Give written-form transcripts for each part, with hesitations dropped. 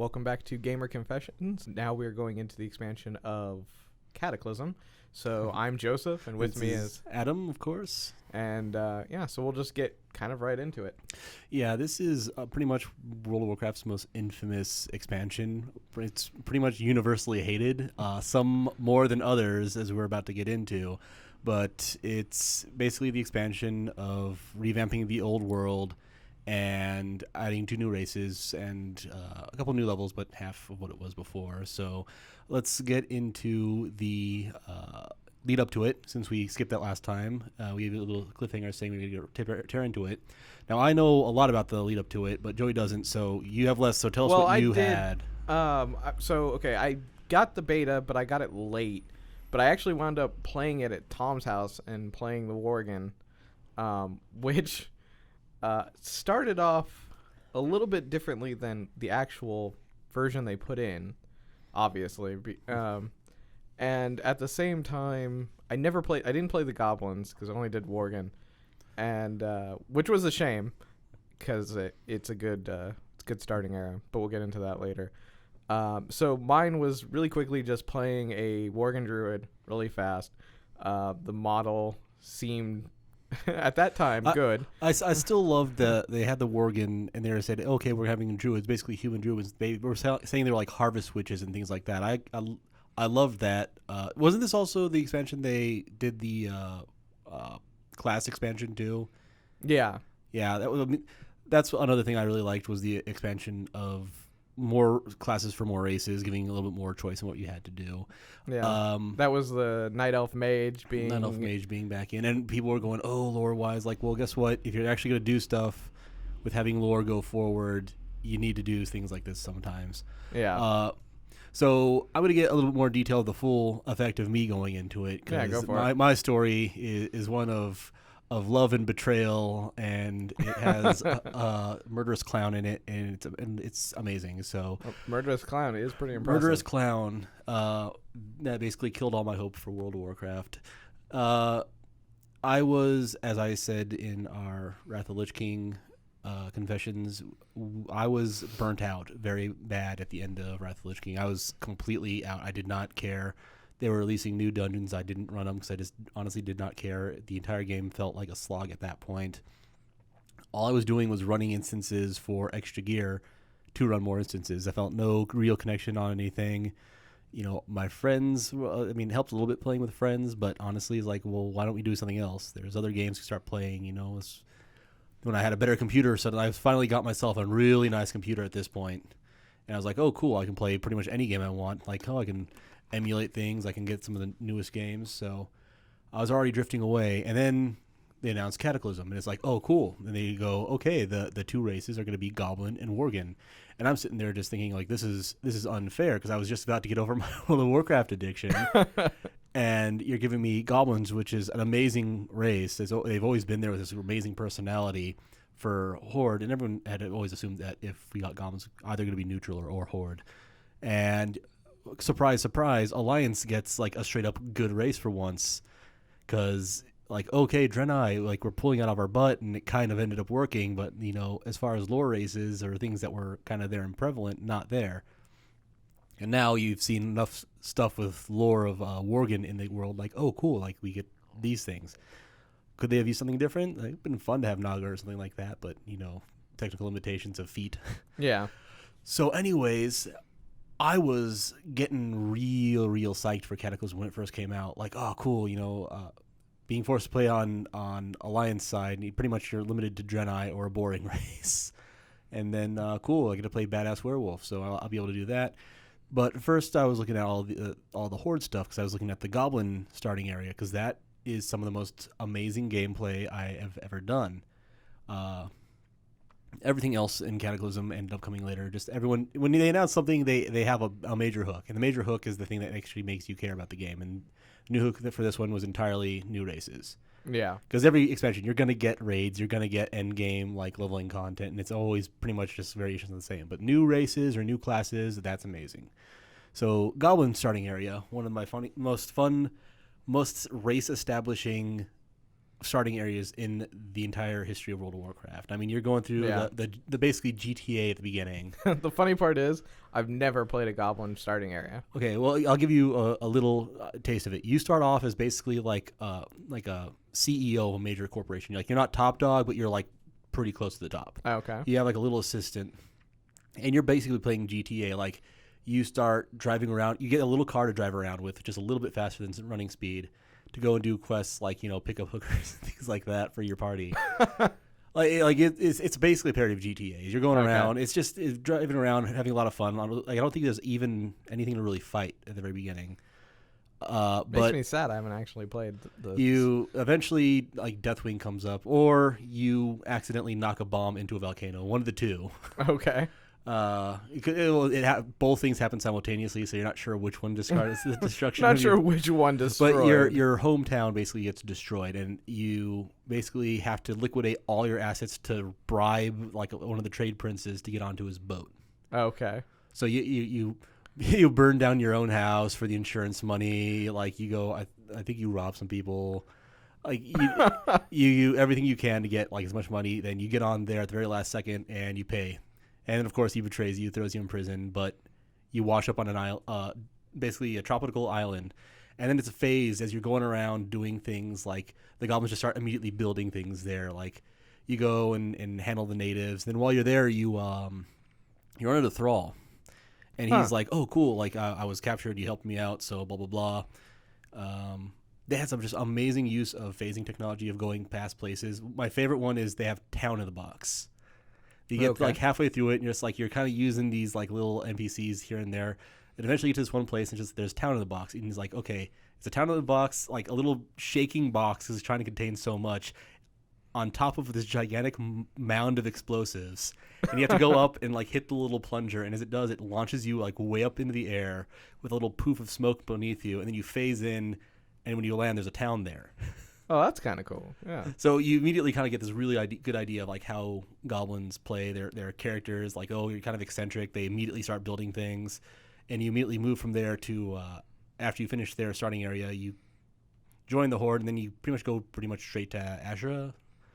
welcome back to Gamer Confessions. Now we're going into the expansion of Cataclysm. So I'm Joseph, and with me is Adam, of course. And so we'll just get kind of right into it. Yeah, this is pretty much World of Warcraft's most infamous expansion. It's pretty much universally hated, some more than others, as we're about to get into. But it's basically the expansion of revamping the old world and adding 2 new races and a couple new levels, but half of what it was before. So let's get into the lead up to it, since we skipped that last time. We gave you a little cliffhanger saying we were going to tear into it. Now, I know a lot about the lead up to it, but Joey doesn't, so you have less, so tell us what you had. I got the beta, but I got it late. But I actually wound up playing it at Tom's house and playing the Worgen, which started off a little bit differently than the actual version they put in, obviously. And at the same time, I didn't play the Goblins because I only did Worgen, and which was a shame because it's a good starting era. But we'll get into that later. So mine was really quickly just playing a Worgen Druid really fast. The model seemed at that time good. I still loved that they had the Worgen and they said, okay, we're having druids, basically human druids. They were saying they were like harvest witches and things like that. I loved that. Wasn't this also the expansion they did the class expansion too? Yeah. Yeah, that's another thing I really liked was the expansion of more classes for more races, giving a little bit more choice in what you had to do. Yeah, that was the Night Elf Mage being back in, and people were going, "Oh, lore wise, like, well, guess what? If you're actually going to do stuff with having lore go forward, you need to do things like this sometimes." Yeah. So I'm going to get a little bit more detail of the full effect of me going into it. Yeah, go for it. My story is one of love and betrayal, and it has a murderous clown in it, and it's amazing. So Murderous clown is pretty impressive. Murderous clown that basically killed all my hope for World of Warcraft. I was, as I said in our Wrath of Lich King confessions, I was burnt out very bad at the end of Wrath of Lich King. I was completely out. I did not care. They were releasing new dungeons. I didn't run them because I just honestly did not care. The entire game felt like a slog at that point. All I was doing was running instances for extra gear to run more instances. I felt no real connection on anything. You know, my friends, it helped a little bit playing with friends, but honestly, it's like, well, why don't we do something else? There's other games to start playing, you know. When I had a better computer, so I finally got myself a really nice computer at this point. And I was like, oh, cool, I can play pretty much any game I want. Like, I can emulate things. I can get some of the newest games. So I was already drifting away. And then they announced Cataclysm. And it's like, oh, cool. And they go, okay, the 2 races are going to be Goblin and Worgen. And I'm sitting there just thinking, like, this is unfair because I was just about to get over my World of Warcraft addiction. And you're giving me Goblins, which is an amazing race. They've always been there with this amazing personality for Horde. And everyone had always assumed that if we got Goblins, either going to be neutral or Horde. And surprise, surprise, Alliance gets like a straight up good race for once, because like, okay, Draenei, like, we're pulling out of our butt, and it kind of ended up working, but you know, as far as lore races or things that were kind of there and prevalent, not there. And now you've seen enough stuff with lore of Worgen in the world, like, oh, cool, like, we get these things. Could they have used something different? It'd been fun to have Naga or something like that, but you know, technical limitations of feet. Yeah. So anyways, I was getting real psyched for Cataclysm when it first came out. Like, oh, cool, you know, being forced to play on Alliance side, pretty much you're limited to Draenei or a boring race. And then, cool, I get to play Badass Werewolf, so I'll be able to do that. But first I was looking at all the Horde stuff, because I was looking at the Goblin starting area, because that is some of the most amazing gameplay I have ever done. Everything else in Cataclysm ended up coming later. Just everyone, when they announce something, they have a major hook, and the major hook is the thing that actually makes you care about the game. And the new hook for this one was entirely new races. Yeah, because every expansion you're going to get raids, you're going to get end game like leveling content, and it's always pretty much just variations of the same. But new races or new classes, that's amazing. So Goblin starting area, one of my most race establishing starting areas in the entire history of World of Warcraft. I mean, you're going through Yeah. the basically GTA at the beginning. The funny part is, I've never played a goblin starting area. Okay, well, I'll give you a little taste of it. You start off as basically like a CEO of a major corporation. You're not top dog, but you're like pretty close to the top. Okay. You have like a little assistant, and you're basically playing GTA. Like, you start driving around. You get a little car to drive around with, just a little bit faster than running speed, to go and do quests like, pick up hookers and things like that for your party. It's basically a parody of GTA. You're going around. It's driving around, having a lot of fun. Like, I don't think there's even anything to really fight at the very beginning. Makes But me sad. I haven't actually played the. you eventually, like, Deathwing comes up, or you accidentally knock a bomb into a volcano. One of the two. Okay. Both things happen simultaneously, so you're not sure which one describes the destruction. Not sure which one destroyed. But your hometown basically gets destroyed, and you basically have to liquidate all your assets to bribe like one of the trade princes to get onto his boat. Okay. So you burn down your own house for the insurance money. Like, you go, I think you rob some people. Like, you everything you can to get like as much money. Then you get on there at the very last second and you pay. And then, of course, he betrays you, throws you in prison, but you wash up on an island, basically a tropical island. And then it's a phase as you're going around doing things like the goblins just start immediately building things there. Like, you go and handle the natives. Then while you're there, you run into Thrall. And he's like, oh, cool, like, I was captured, you helped me out, so blah, blah, blah. They had some just amazing use of phasing technology of going past places. My favorite one is they have Town in the Box. You get like halfway through it, and you're kind of using these like little NPCs here and there, and eventually you get to this one place, and there's Town in the Box, and he's like, okay, it's a Town in the Box, like a little shaking box is trying to contain so much, on top of this gigantic mound of explosives, and you have to go up and like hit the little plunger, and as it does, it launches you like way up into the air with a little poof of smoke beneath you, and then you phase in, and when you land, there's a town there. Oh, that's kind of cool. Yeah. So you immediately kind of get this really good idea of like how goblins play their characters. Like, oh, you're kind of eccentric. They immediately start building things, and you immediately move from there to after you finish their starting area, you join the Horde, and then you go straight to Ashura.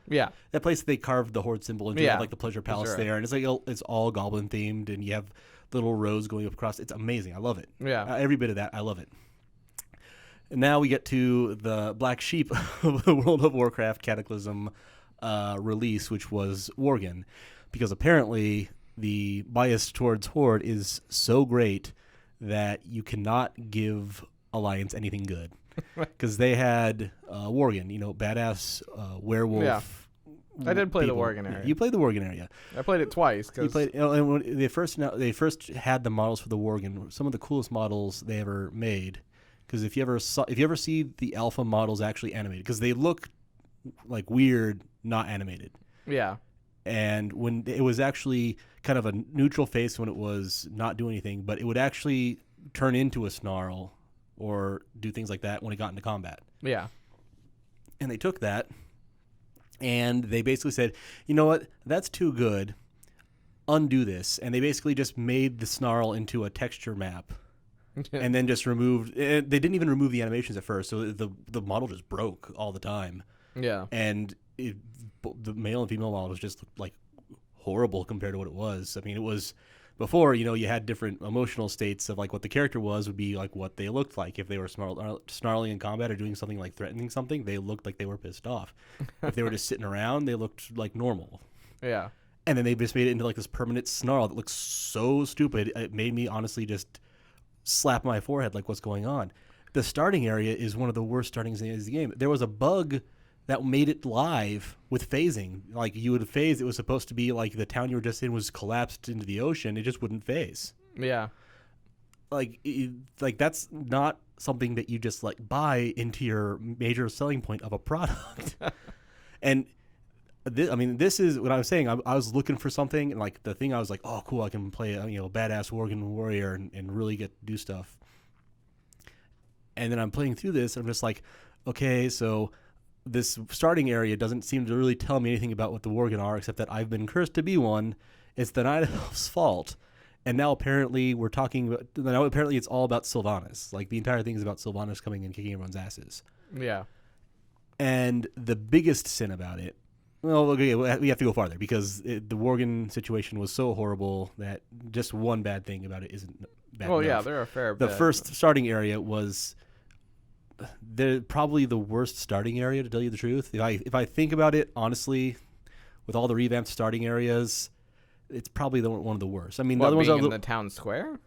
Yeah. That place they carved the Horde symbol into, like the Pleasure Palace there, and it's like it's all goblin themed, and you have little rows going up across. It's amazing. I love it. Yeah. Every bit of that, I love it. And now we get to the black sheep of the World of Warcraft Cataclysm release, which was Worgen. Because apparently the bias towards Horde is so great that you cannot give Alliance anything good. Because they had Worgen, badass werewolf. Yeah. I did play people. the Worgen area. You played the Worgen area. I played it twice. You played, and when they first had the models for the Worgen, some of the coolest models they ever made. Because if you ever see the alpha models actually animated, because they look like weird, not animated. Yeah. And when it was actually kind of a neutral face when it was not doing anything, but it would actually turn into a snarl or do things like that when it got into combat. Yeah. And they took that and they basically said, you know what, that's too good. Undo this. And they basically just made the snarl into a texture map. And then just removed. They didn't even remove the animations at first, so the model just broke all the time. Yeah. And the male and female models just looked like horrible compared to what it was. I mean, it was before. You had different emotional states of like what the character would be like what they looked like. If they were snarling in combat or doing something like threatening something, they looked like they were pissed off. If they were just sitting around, they looked like normal. Yeah. And then they just made it into like this permanent snarl that looks so stupid. It made me honestly just slap my forehead like, what's going on? The starting area is one of the worst starting areas of the game. There was a bug that made it live with phasing. Like, you would phase, it was supposed to be like the town you were just in was collapsed into the ocean. It just wouldn't phase. Yeah. Like that's not something that you just like buy into your major selling point of a product. And this is what I was saying. I was looking for something, and like the thing I was like, oh, cool, I can play badass Worgen warrior and really get to do stuff. And then I'm playing through this, and I'm just like, okay, so this starting area doesn't seem to really tell me anything about what the Worgen are, except that I've been cursed to be one. It's the Night Elf's fault. And now apparently it's all about Sylvanas. Like, the entire thing is about Sylvanas coming and kicking everyone's asses. Yeah. And the biggest sin about it, well, okay, we have to go farther because the Worgen situation was so horrible that just one bad thing about it isn't bad Well, enough. yeah, there are a fair The bit. first starting area was probably the worst starting area, to tell you the truth. If I think about it honestly, with all the revamped starting areas, it's probably one of the worst. I mean, the other ones being are in the town square?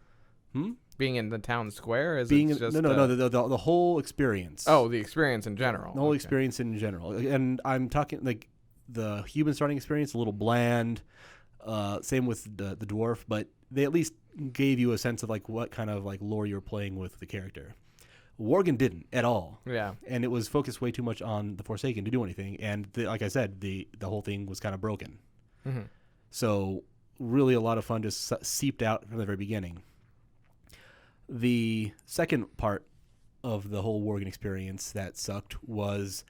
Being in the town square? The whole experience. Oh, the experience in general. The whole experience in general. And I'm talking like the human starting experience, a little bland. Same with the dwarf, but they at least gave you a sense of like what kind of like lore you're playing with the character. Worgen didn't at all. Yeah. And it was focused way too much on the Forsaken to do anything. And like I said, the whole thing was kind of broken. Mm-hmm. So really a lot of fun just seeped out from the very beginning. The second part of the whole Worgen experience that sucked was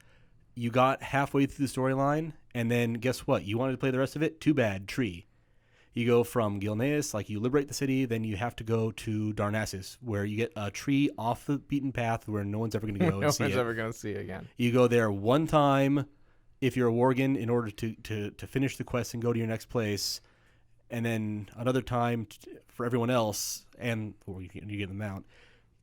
you got halfway through the storyline, and then guess what? You wanted to play the rest of it? Too bad, tree. You go from Gilneas, like you liberate the city, then you have to go to Darnassus, where you get a tree off the beaten path where no one's ever going to go and see it. No one's ever going to see it again. You go there one time if you're a Worgen in order to finish the quest and go to your next place, and then another time for everyone else, or you get the mount,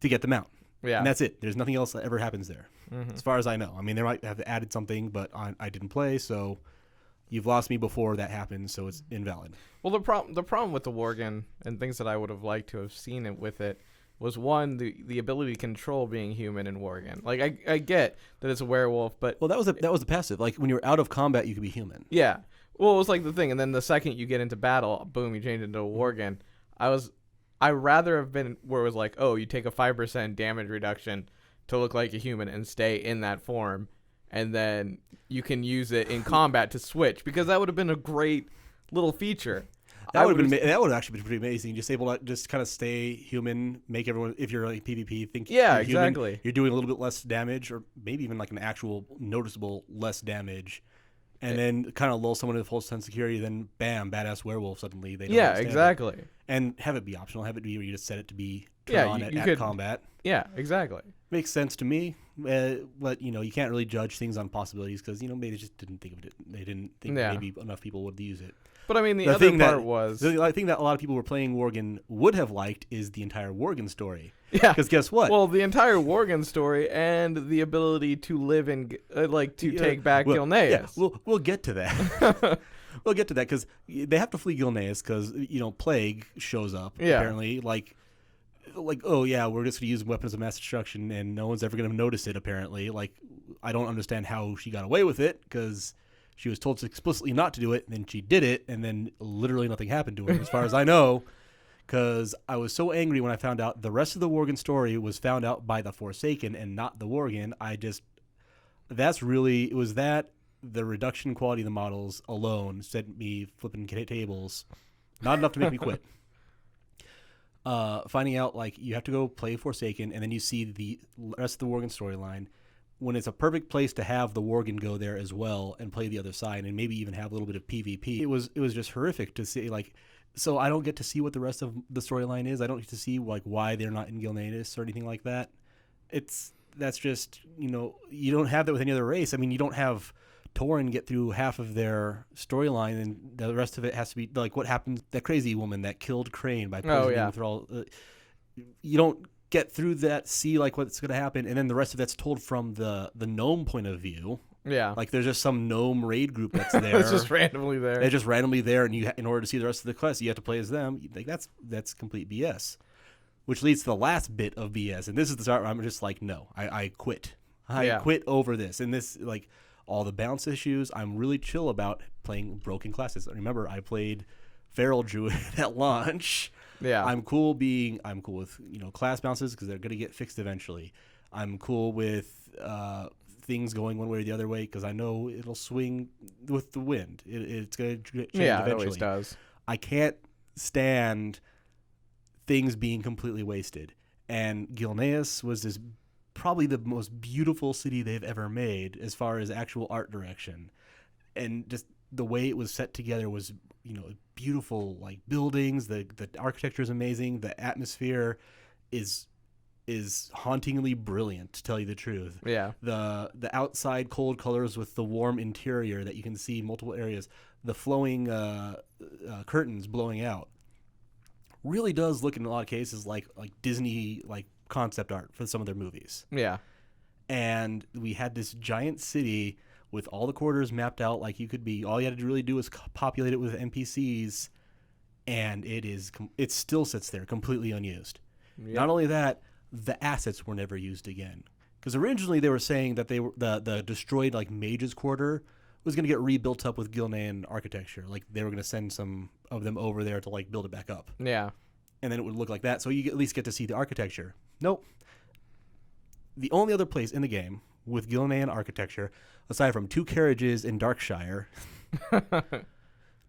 to get the mount. Yeah. And that's it. There's nothing else that ever happens there, as far as I know. I mean, they might have added something, but I didn't play, so you've lost me before that happens, so it's invalid. Well, the problem with the Worgen and things that I would have liked to have seen it with it was, one, the ability to control being human in Worgen. Like, I get that it's a werewolf, but... Well, that was the passive. Like, when you're out of combat, you could be human. Yeah. Well, it was like the thing, and then the second you get into battle, boom, you change into a Worgen. I'd rather have been where it was like, oh, you take a 5% damage reduction to look like a human and stay in that form, and then you can use it in combat to switch, because that would have been a great little feature. That would have actually been pretty amazing. Just able to just kind of stay human, make everyone, if you're like PvP, think yeah, you're human, exactly. You're doing a little bit less damage, or maybe even like an actual noticeable less damage, and then kind of lull someone into full sense of security. Then bam, badass werewolf suddenly. They don't understand exactly. it. And have it be optional. Have it be where you just set it to be on at combat. Yeah, exactly. Makes sense to me. But you can't really judge things on possibilities because maybe they just didn't think of it. They didn't think maybe enough people would use it. But I mean, the other part was the thing that a lot of people were playing Worgen would have liked is the entire Worgen story. Yeah, because guess what? Well, the entire Worgen story and the ability to live in take back Gilneas. Yeah, we'll get to that. We'll get to that because they have to flee Gilneas because plague shows up. Yeah. Apparently, like oh yeah, we're just gonna use weapons of mass destruction and no one's ever gonna notice it. Apparently, like I don't understand how she got away with it because she was told explicitly not to do it, and then she did it, and then literally nothing happened to her, as far as I know. Because I was so angry when I found out the rest of the Worgen story was found out by the Forsaken and not the Worgen. It was the reduction quality of the models alone sent me flipping tables. Not enough to make me quit. Finding out like you have to go play Forsaken, and then you see the rest of the Worgen storyline, when it's a perfect place to have the Worgen go there as well and play the other side and maybe even have a little bit of PvP. It was just horrific to see, like, so I don't get to see what the rest of the storyline is. I don't get to see like why they're not in Gilneas or anything like that. That's just, you don't have that with any other race. I mean, you don't have Tauren get through half of their storyline and the rest of it has to be like what happened, that crazy woman that killed Crane by poisoning him with all you don't get through that, see like what's going to happen, and then the rest of that's told from the gnome point of view. Yeah, like there's just some gnome raid group that's there. It's just randomly there. They're just randomly there, and in order to see the rest of the quest, you have to play as them. Like that's complete BS, which leads to the last bit of BS. And this is the start where I'm just like, no, I quit. I quit over this. And this, like all the bounce issues, I'm really chill about playing broken classes. Remember, I played Feral Druid at launch. Yeah, I'm cool with class bounces because they're gonna get fixed eventually. I'm cool with things going one way or the other way because I know it'll swing with the wind. It's gonna change eventually. It always does. I can't stand things being completely wasted. And Gilneas was probably the most beautiful city they've ever made as far as actual art direction, and just the way it was set together was beautiful, like buildings. The architecture is amazing. The atmosphere is is hauntingly brilliant, to tell you the truth. Yeah. The outside cold colors with the warm interior that you can see in multiple areas, the flowing curtains blowing out, really does look in a lot of cases like Disney like concept art for some of their movies. Yeah. And we had this giant city with all the quarters mapped out like you could be. All you had to really do was populate it with NPCs, and it still sits there completely unused. Yep. Not only that, the assets were never used again. Because originally they were saying that they were the destroyed like Mage's Quarter was going to get rebuilt up with Gilnean architecture. Like they were going to send some of them over there to like build it back up. Yeah. And then it would look like that. So you at least get to see the architecture. Nope. The only other place in the game with Gilnean architecture, aside from 2 carriages in Darkshire,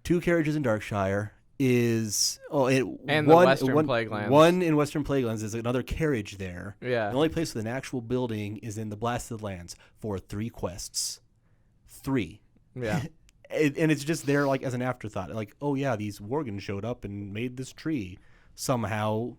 2 carriages in Darkshire is and the Western Plaguelands. One in Western Plaguelands is another carriage there. Yeah. The only place with an actual building is in the Blasted Lands for 3 quests. 3. Yeah. And it's just there like as an afterthought. Like, oh yeah, these Worgen showed up and made this tree. Somehow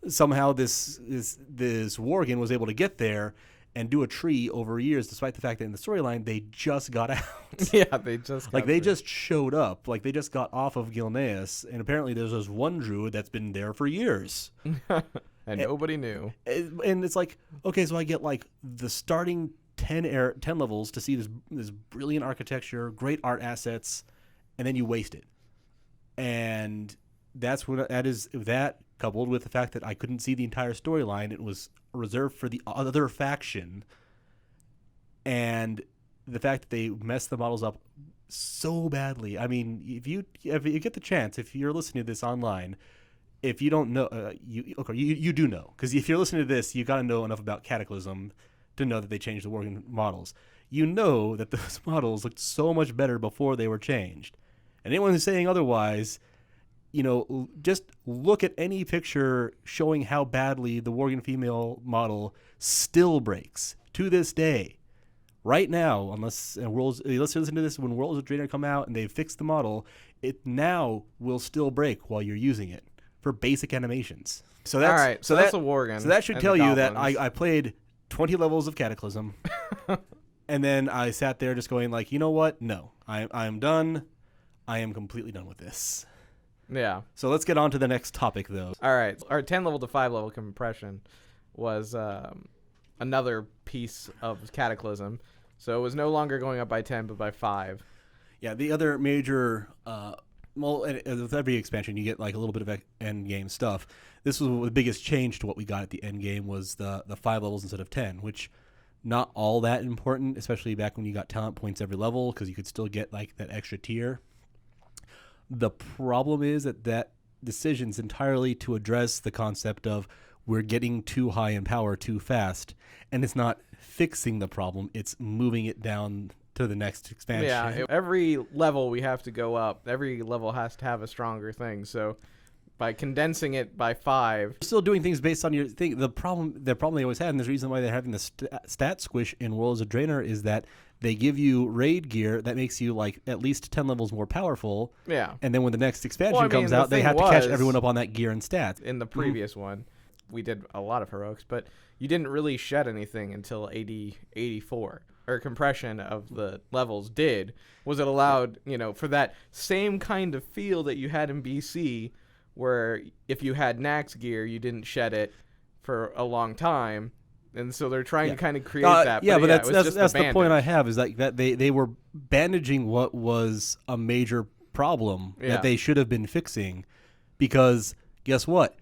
this Worgen was able to get there and do a tree over years, despite the fact that in the storyline they just got out. Yeah, they just got just showed up. Like they just got off of Gilneas, and apparently there's this one druid that's been there for years. and nobody knew. And it's like, okay, so I get like the starting 10 levels to see this brilliant architecture, great art assets, and then you waste it. And that's what that coupled with the fact that I couldn't see the entire storyline. It was reserved for the other faction, and the fact that they messed the models up so badly. I mean, if you get the chance, if you're listening to this online, if you don't know, you do know, because if you're listening to this, you got to know enough about Catclysm to know that they changed the working models. You know that those models looked so much better before they were changed, and anyone who's saying otherwise, just look at any picture showing how badly the Worgen female model still breaks to this day. Right now, unless let's listen to this when Worlds of Draenor come out and they've fixed the model, it now will still break while you're using it for basic animations. So that's all right. So that's a Worgen. So that should tell you that I played 20 levels of Cataclysm, and then I sat there just going like, you know what? No, I'm done. I am completely done with this. Yeah. So let's get on to the next topic, though. All right. Our 10 level to 5 level compression was another piece of Cataclysm. So it was no longer going up by 10, but by 5. Yeah. The other major, with every expansion, you get like a little bit of end game stuff. This was the biggest change to what we got at the end game was the 5 levels instead of 10, which not all that important, especially back when you got talent points every level, because you could still get like that extra tier. The problem is that decision's entirely to address the concept of we're getting too high in power too fast, and it's not fixing the problem, it's moving it down to the next expansion. Yeah, every level we have to go up. Every level has to have a stronger thing. So by condensing it by 5, you're still doing things based on your thing. The problem they always had, and the reason why they're having the stat squish in Worlds of Draenor is that they give you raid gear that makes you like at least 10 levels more powerful. Yeah. And then when the next expansion comes out, they have to catch everyone up on that gear and stats. In the previous one, we did a lot of heroics, but you didn't really shed anything until 84. Or compression of the levels was it allowed, for that same kind of feel that you had in BC, where if you had Nax gear, you didn't shed it for a long time. And so they're trying to kind of create that. Yeah, but that's the point I have is like that they were bandaging what was a major problem that they should have been fixing, because guess what?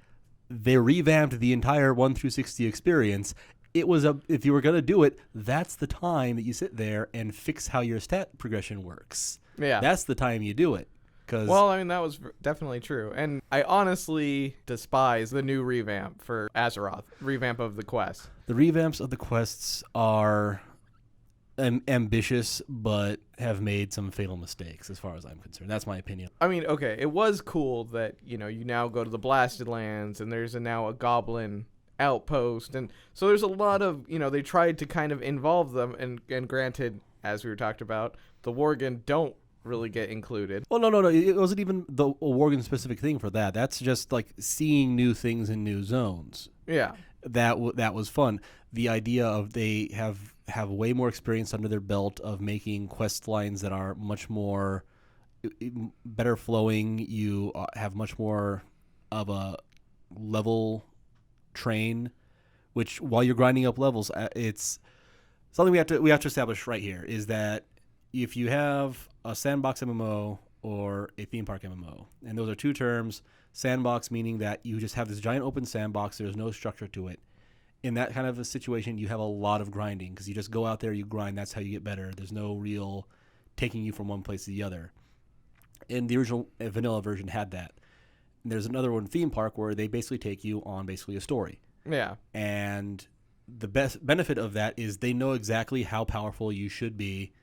They revamped the entire 1 through 60 experience. It was if you were going to do it, that's the time that you sit there and fix how your stat progression works. Yeah. That's the time you do it. Well, I mean, that was definitely true. And I honestly despise the new revamp for Azeroth, revamp of the quest. The revamps of the quests are ambitious, but have made some fatal mistakes as far as I'm concerned. That's my opinion. I mean, okay, it was cool that, you now go to the Blasted Lands and there's now a goblin outpost. And so there's a lot of, they tried to kind of involve them. And granted, as we were talked about, the Worgen don't really get included. Well, no. It wasn't even a Worgen specific thing for that. That's just like seeing new things in new zones. Yeah. that was fun. The idea of they have way more experience under their belt of making quest lines that are much more better flowing. You have much more of a level train, which while you're grinding up levels, it's something we have to establish right here is that if you have a sandbox MMO or a theme park MMO, and those are two terms, sandbox meaning that you just have this giant open sandbox, there's no structure to it. In that kind of a situation, you have a lot of grinding because you just go out there, you grind, that's how you get better. There's no real taking you from one place to the other. And the original vanilla version had that. And there's another one, theme park, where they basically take you on basically a story. Yeah. And the best benefit of that is they know exactly how powerful you should be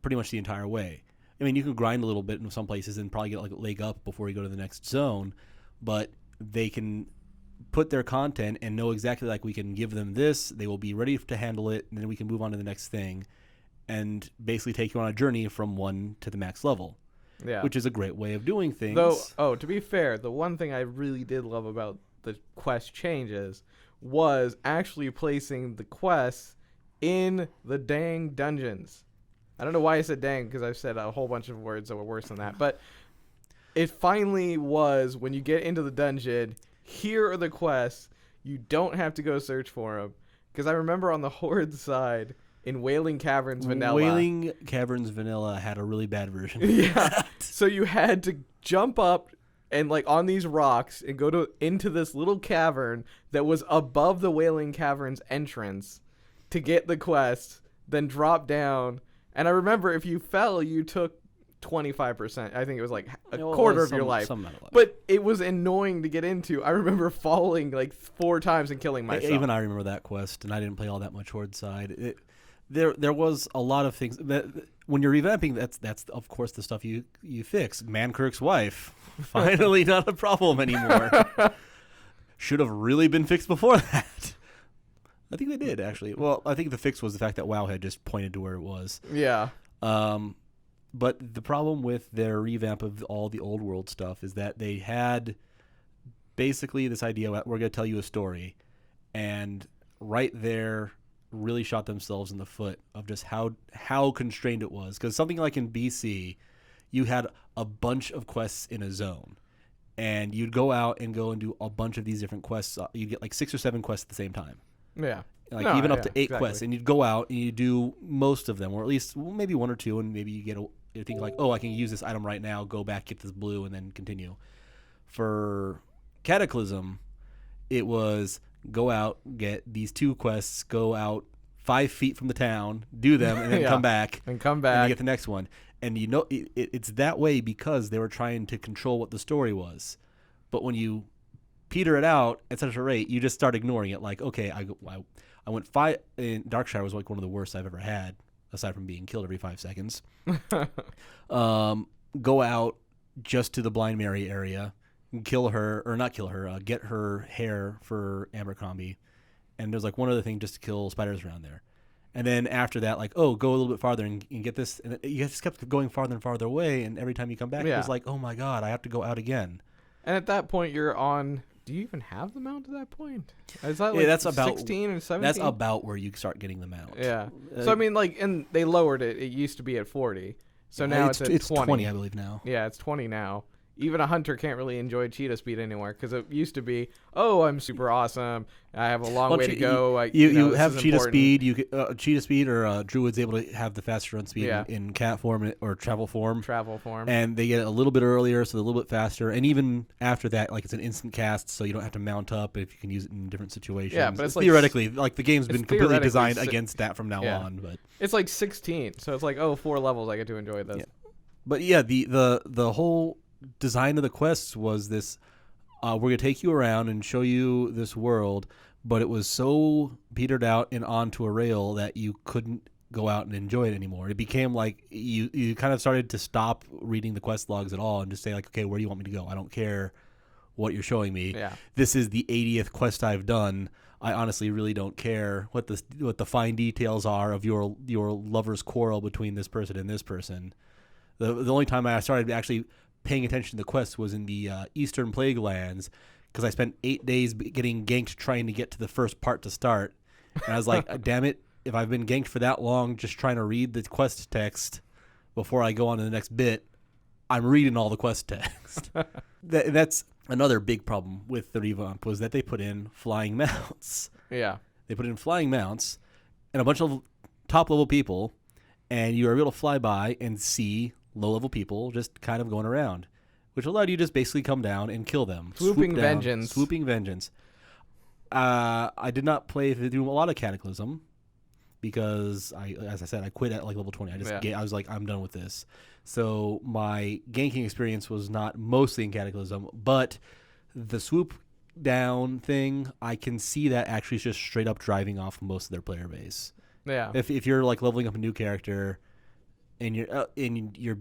pretty much the entire way. I mean, you can grind a little bit in some places and probably get like a leg up before you go to the next zone, but they can put their content and know exactly like we can give them this, they will be ready to handle it, and then we can move on to the next thing and basically take you on a journey from 1 to the max level. Yeah. Which is a great way of doing things. Though, to be fair, the one thing I really did love about the quest changes was actually placing the quests in the dang dungeons. I don't know why I said dang, because I've said a whole bunch of words that were worse than that. But it finally was, when you get into the dungeon, here are the quests. You don't have to go search for them. Because I remember on the Horde side, in Wailing Caverns Vanilla. Wailing Caverns Vanilla had a really bad version. Yeah. So you had to jump up and like on these rocks and go into this little cavern that was above the Wailing Caverns entrance to get the quest, then drop down. And I remember if you fell, you took 25%. I think it was like a quarter of your life. But it was annoying to get into. I remember falling like 4 times and killing myself. Even I remember that quest, and I didn't play all that much Horde side. There was a lot of things that when you're revamping, that's of course the stuff you fix. Mankirk's wife, finally not a problem anymore. Should have really been fixed before that. I think they did, actually. Well, I think the fix was the fact that WoW had just pointed to where it was. Yeah. But the problem with their revamp of all the old world stuff is that they had basically this idea, we're going to tell you a story, and right there really shot themselves in the foot of just how constrained it was. Because something like in BC, you had a bunch of quests in a zone, and you'd go out and do a bunch of these different quests. You'd get like 6 or 7 quests at the same time. Yeah. Like even up to 8 quests, and you'd go out and you do most of them, or at least maybe 1 or 2, and maybe you think like, oh, I can use this item right now, go back, get this blue, and then continue. For Cataclysm, it was go out, get these 2 quests, go out 5 feet from the town, do them, and then come back, and you get the next one. And you know it's that way because they were trying to control what the story was. But when you peter it out at such a rate, you just start ignoring it. Like, okay, I went 5 in Darkshire was like one of the worst I've ever had, aside from being killed every 5 seconds. Go out just to the Blind Mary area, kill her, or not kill her, get her hair for Abercrombie, and there's like one other thing just to kill spiders around there. And then after that, like, oh, go a little bit farther and get this, and you just kept going farther and farther away, and every time you come back, it was like, oh my god, I have to go out again. And at that point, you're on. Do you even have the mount at that point? Is that like that's about 16 or 17? That's about where you start getting the mount. Yeah. So I mean, like, and they lowered it. It used to be at 40, so now it's at 20. It's 20, I believe now. Yeah, it's 20 now. Even a hunter can't really enjoy cheetah speed anymore because it used to be, oh, I'm super awesome. I have a long way to go. You have cheetah speed. You get, cheetah speed, or druid's able to have the faster run speed in cat form or travel form. And they get it a little bit earlier, so they're a little bit faster. And even after that, like, it's an instant cast, so you don't have to mount up if you can use it in different situations. Yeah, but it's like, theoretically, like, the game's been completely designed against that from now on. But it's like 16, so it's like, oh, 4 levels. I get to enjoy this. Yeah. But yeah, the whole design of the quests was this, we're going to take you around and show you this world, but it was so petered out and onto a rail that you couldn't go out and enjoy it anymore. It became like you kind of started to stop reading the quest logs at all and just say like, okay, where do you want me to go? I don't care what you're showing me. Yeah. This is the 80th quest I've done. I honestly really don't care what the fine details are of your lover's quarrel between this person and this person. The only time I started actually paying attention to the quests was in the Eastern Plague Lands, because I spent 8 days getting ganked trying to get to the first part to start. And I was like, damn it, if I've been ganked for that long just trying to read the quest text before I go on to the next bit, I'm reading all the quest text. That's another big problem with the revamp, was that they put in flying mounts. Yeah. They put in flying mounts and a bunch of top-level people, and you were able to fly by and see low-level people just kind of going around, which allowed you to just basically come down and kill them. Swooping Swoop down, vengeance. Swooping vengeance. I did not play through a lot of Cataclysm because, as I said, I quit at like level 20. I was like, I'm done with this. So my ganking experience was not mostly in Cataclysm, but the swoop down thing, I can see that actually is just straight up driving off most of their player base. Yeah. If you're like leveling up a new character and you're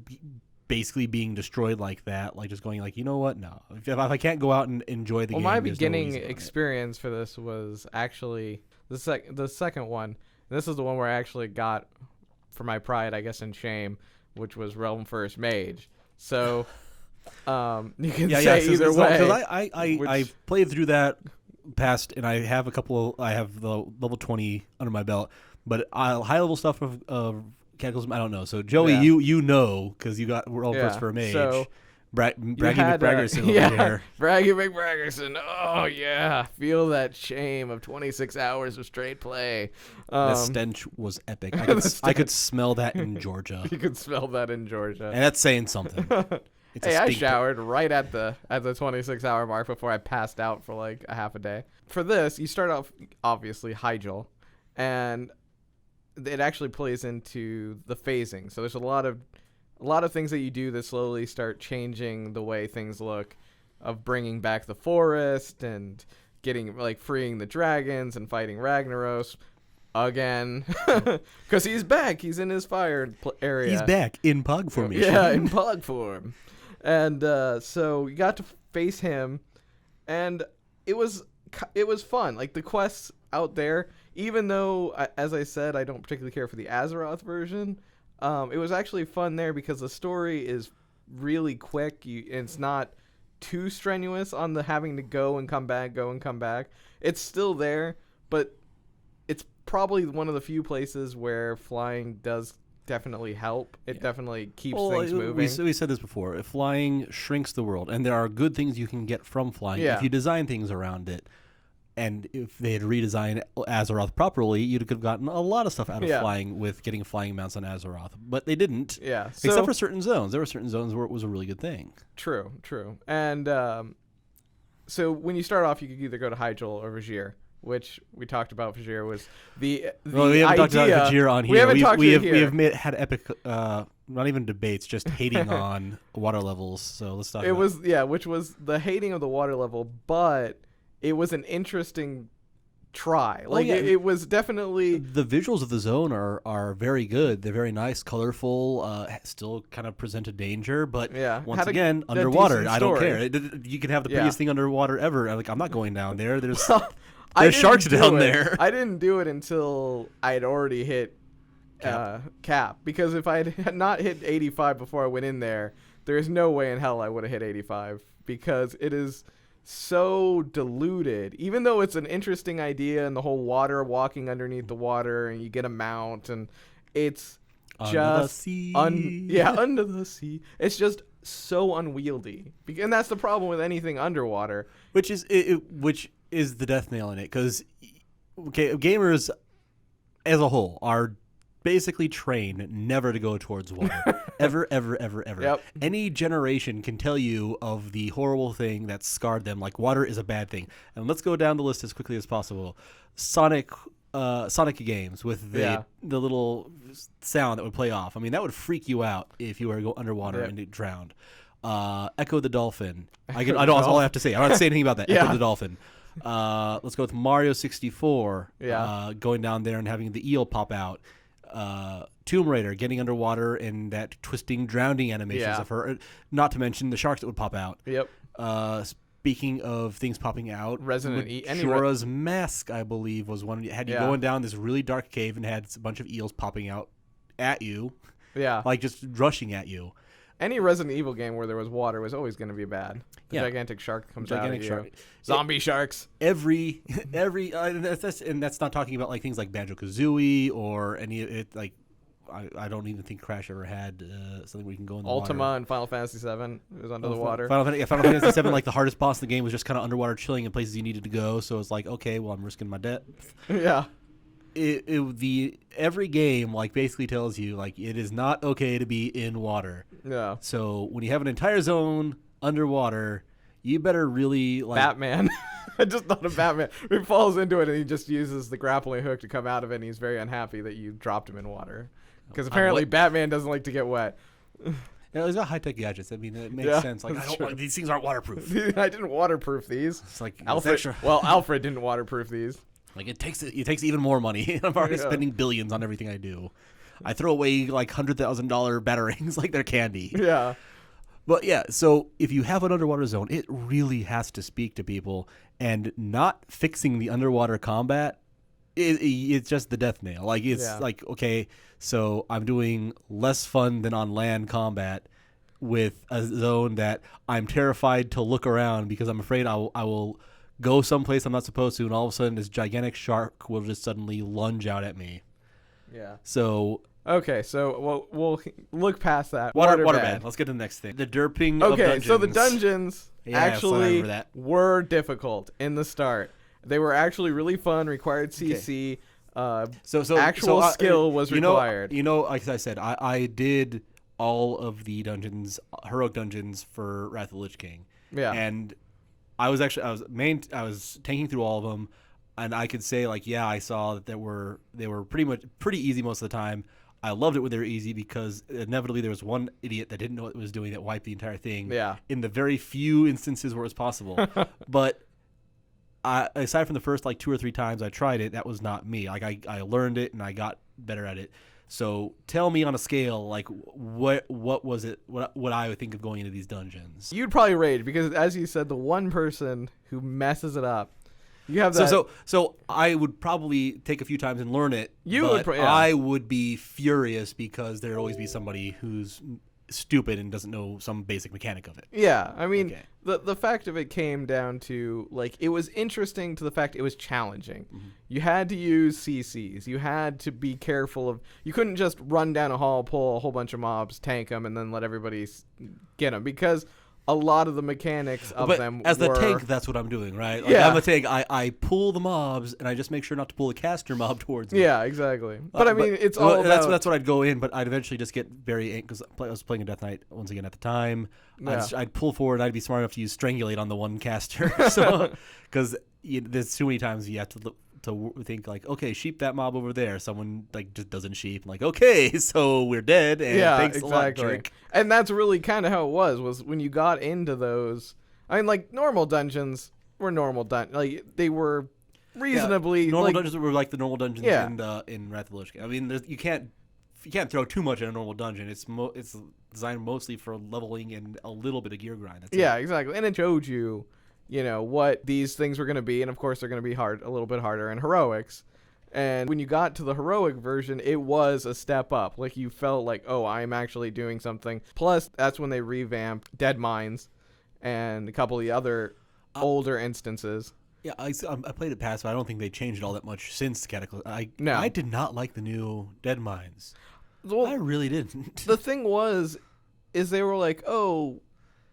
basically being destroyed like that, like just going like, you know what? No. If I can't go out and enjoy the game, my there's beginning no reason experience for this was actually the second one. This is the one where I actually got, for my pride, I guess, and shame, which was Realm First Mage. So you can say either way. Because I played through that past, and I have I have the level 20 under my belt, but high level stuff of Cataclysm, I don't know. So Joey, you know, because you got World First for a Mage. So Braggy McBraggerson over there. Braggy McBraggerson. Oh, yeah. Feel that shame of 26 hours of straight play. The stench was epic. I could smell that in Georgia. You could smell that in Georgia. And that's saying something. Hey, I showered right at the 26-hour mark before I passed out for like a half a day. For this, you start off, obviously, Hyjal, and it actually plays into the phasing. So there's a lot of things that you do that slowly start changing the way things look, of bringing back the forest and getting like freeing the dragons and fighting Ragnaros again, because he's back. He's in his fire area. He's back in Pug formation. Yeah, in Pug form. And so you got to face him, and it was fun. Like the quests out there, even though, as I said, I don't particularly care for the Azeroth version. It was actually fun there because the story is really quick. It's not too strenuous on the having to go and come back. It's still there, but it's probably one of the few places where flying does definitely help. It definitely keeps things moving. We said this before. If flying shrinks the world, and there are good things you can get from flying if you design things around it. And if they had redesigned Azeroth properly, you could have gotten a lot of stuff out of flying with getting flying mounts on Azeroth. But they didn't. Yeah. Except for certain zones. There were certain zones where it was a really good thing. True. And so when you start off, you could either go to Hyjal or Vajir, which we talked about. Vajir was the well, we haven't talked about Vajir on here. We have had epic, not even debates, just hating on water levels. So let's talk about it. Which was the hating of the water level, but it was an interesting try. Like it was definitely, the visuals of the zone are very good. They're very nice, colorful. Still kind of present a danger, but once again, underwater. I don't care. You can have the prettiest thing underwater ever. I'm not going down there. There's sharks down there. I didn't do it until I had already hit cap, because if I had not hit 85 before I went in there, there is no way in hell I would have hit 85, because it is so diluted. Even though it's an interesting idea, and the whole walking underneath the water, and you get a mount, and it's under the sea. Under the sea. It's just so unwieldy, and that's the problem with anything underwater. Which is the death nail in it, because gamers as a whole are basically trained never to go towards water. ever. Yep. Any generation can tell you of the horrible thing that scarred them, like water is a bad thing. And let's go down the list as quickly as possible. Sonic games with the little sound that would play off. I mean, that would freak you out if you were to go underwater and get drowned. Echo the Dolphin. That's all I have to say. I'm not saying anything about that. Echo the Dolphin. Let's go with Mario 64. Going down there and having the eel pop out. Tomb Raider, getting underwater and that twisting, drowning animations of her. Not to mention the sharks that would pop out. Yep. Speaking of things popping out, Majora's Mask, I believe, was one. Had you going down this really dark cave and had a bunch of eels popping out at you. Yeah. Like just rushing at you. any Resident Evil game where there was water was always going to be bad. The gigantic shark comes out at you. Zombie sharks. And that's not talking about like things like Banjo-Kazooie or any it like. I don't even think Crash ever had something where you can go in the Ultima water. and Final Fantasy VII was under the water. Final Fantasy VII, like the hardest boss in the game was just kind of underwater chilling in places you needed to go. So it's like, okay, well, I'm risking my depth. Yeah. Every game like basically tells you like it is not okay to be in water. Yeah. So when you have an entire zone underwater, you better really like Batman. I just thought of Batman. He falls into it and he just uses the grappling hook to come out of it, and he's very unhappy that you dropped him in water. Because apparently Batman doesn't like to get wet. Yeah, he's got high-tech gadgets. I mean, it makes sense. Like, these things aren't waterproof. I didn't waterproof these. It's like Alfred. Well, Alfred didn't waterproof these. Like it takes even more money. I'm already spending billions on everything I do. I throw away like $100,000 batarangs like they're candy. Yeah. But yeah, so if you have an underwater zone, it really has to speak to people, and not fixing the underwater combat. It's just the death nail. Like it's like, okay, so I'm doing less fun than on land combat with a zone that I'm terrified to look around because I'm afraid I will go someplace I'm not supposed to, and all of a sudden this gigantic shark will just suddenly lunge out at me. Yeah. So okay, so we'll look past that. Waterbed. Let's get to the next thing. The derping of dungeons. Okay, so the dungeons actually were difficult in the start. They were actually really fun, required CC. So actual skill was required. Like I said, I did all of the dungeons, heroic dungeons for Wrath of the Lich King. Yeah. And I was tanking through all of them, and I could say like, yeah, I saw that they were pretty easy most of the time. I loved it when they were easy because inevitably there was one idiot that didn't know what it was doing that wiped the entire thing. Yeah. In the very few instances where it was possible. But aside from the first like 2 or 3 times I tried it, that was not me. Like I learned it and I got better at it. So tell me on a scale, like what was it? What I would think of going into these dungeons? You'd probably rage because, as you said, the one person who messes it up. You have that. So I would probably take a few times and learn it. I would be furious because there'd always be somebody who's stupid and doesn't know some basic mechanic of it. Yeah, I mean, the fact of it came down to, like, it was interesting to the fact it was challenging. Mm-hmm. You had to use CCs. You had to be careful of... You couldn't just run down a hall, pull a whole bunch of mobs, tank them, and then let everybody get them, because a lot of the mechanics of them as the tank, that's what I'm doing, right? Like, I'm a tank. I pull the mobs, and I just make sure not to pull a caster mob towards me. Yeah, exactly. But I mean, it's all about... That's what I'd go in, but I'd eventually just get very angry, because I was playing a Death Knight once again at the time. Yeah. I'd pull forward, and I'd be smart enough to use Strangulate on the one caster. Because there's too many times you have to think like, okay, sheep that mob over there. Someone like just doesn't sheep. I'm like, okay, so we're dead. And thanks a lot, jerk. And that's really kind of how it was when you got into those. I mean, like normal dungeons were normal like they were reasonably normal dungeons were like the normal dungeons in Wrath of the Lich King. I mean, you can't throw too much in a normal dungeon. It's designed mostly for leveling and a little bit of gear grind. That's it. Exactly. And it showed you, what these things were going to be, and of course they're going to be a little bit harder in heroics. And when you got to the heroic version, it was a step up. Like, you felt like, oh, I'm actually doing something. Plus, that's when they revamped Dead Mines and a couple of the other older instances. Yeah, I played it past, but I don't think they changed it all that much since Catclysm. I did not like the new Dead Mines. Well, I really didn't. The thing is they were like, oh,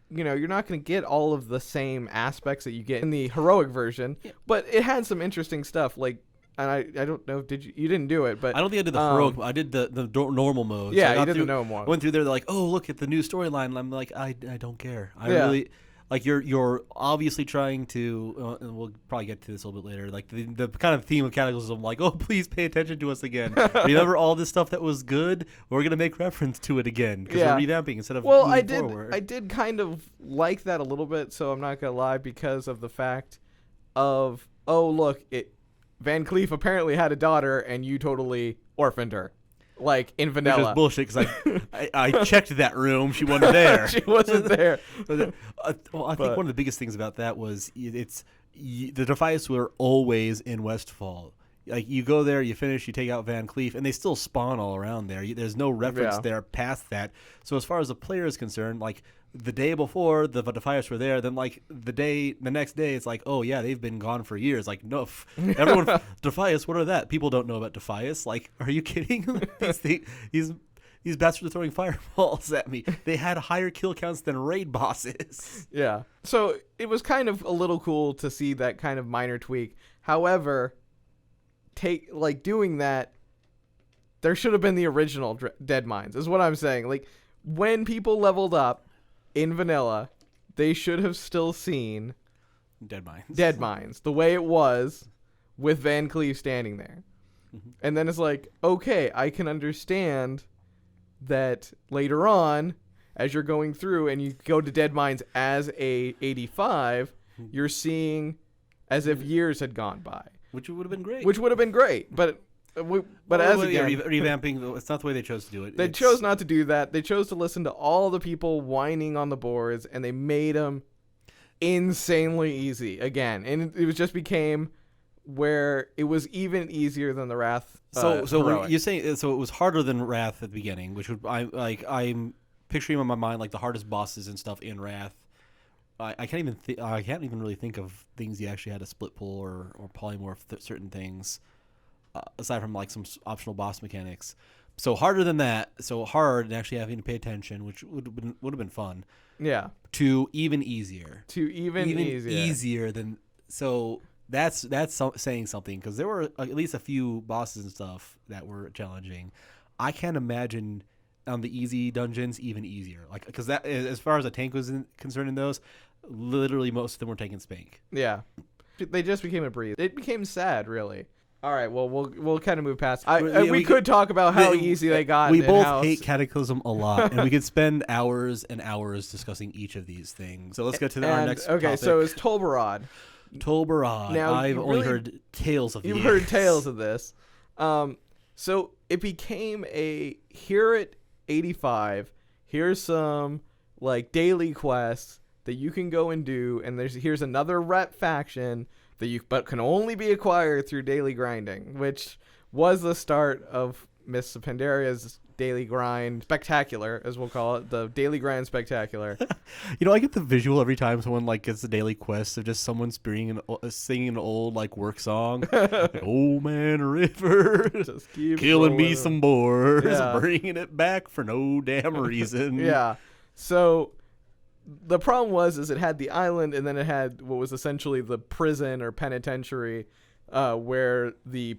you're not going to get all of the same aspects that you get in the heroic version, but it had some interesting stuff. Like, and I don't know, you didn't do it, but I don't think I did the heroic. I did the normal mode. Yeah, so you did the normal one. I went through there, they're like, oh, look at the new storyline. And I'm like, I don't care. I really. Like, you're obviously trying to, and we'll probably get to this a little bit later, like the kind of theme of Catclysm, like, oh, please pay attention to us again. Remember all this stuff that was good? We're going to make reference to it again because we're revamping instead of moving forward. I did kind of like that a little bit, so I'm not going to lie, because of the fact of, oh, look, Van Cleef apparently had a daughter and you totally orphaned her. Like in vanilla. Which is bullshit because I checked that room. She wasn't there. She wasn't there. I think one of the biggest things about that was the Defias were always in Westfall. Like you go there, you finish, you take out Van Cleef, and they still spawn all around there. There's no reference there past that. So as far as the player is concerned, like the day before the Defias were there, then like the next day, it's like, oh yeah, they've been gone for years. Like no, everyone Defias, what are that? People don't know about Defias. Like, are you kidding? These bastards are throwing fireballs at me. They had higher kill counts than raid bosses. Yeah. So it was kind of a little cool to see that kind of minor tweak. However, doing that, there should have been the original Dead Mines, is what I'm saying. Like, when people leveled up in vanilla, they should have still seen Dead Mines, the way it was with Van Cleef standing there. Mm-hmm. And then it's like, okay, I can understand that later on, as you're going through and you go to Dead Mines as a 85, you're seeing as if years had gone by. Which would have been great. But revamping, it's not the way they chose to do it. They chose not to do that. They chose to listen to all the people whining on the boards, and they made them insanely easy again. And it just became where it was even easier than the Wrath. So when you're saying so it was harder than Wrath at the beginning, which would I'm picturing in my mind like the hardest bosses and stuff in Wrath. I can't even really think of things you actually had to split pull or polymorph certain things, aside from like some optional boss mechanics. So harder than that. So hard and actually having to pay attention, which would have been fun. Yeah. To even easier. Easier than so. That's saying something, because there were at least a few bosses and stuff that were challenging. I can't imagine on the easy dungeons even easier. Like, because that, as far as a tank was concerned in those, literally most of them were taking spank. Yeah, they just became a breeze. It became sad, really. All right, well, we'll kind of move past. We could talk about how easy they got. We both hate Catclysm a lot, and we could spend hours and hours discussing each of these things. So let's get to our next topic. So it's Tolbarad. Now, I've only heard tales of this. You've heard tales of this. So it became here at 85, here's some like daily quests that you can go and do, and here's another rep faction that but can only be acquired through daily grinding, which was the start of Mists of Pandaria's daily grind spectacular, as we'll call it, the daily grind spectacular. I get the visual every time someone like gets the daily quest of just someone singing an old like work song, like, old man river, just killing me some boars, bringing it back for no damn reason. Yeah. So the problem was it had the island, and then it had what was essentially the prison or penitentiary, where the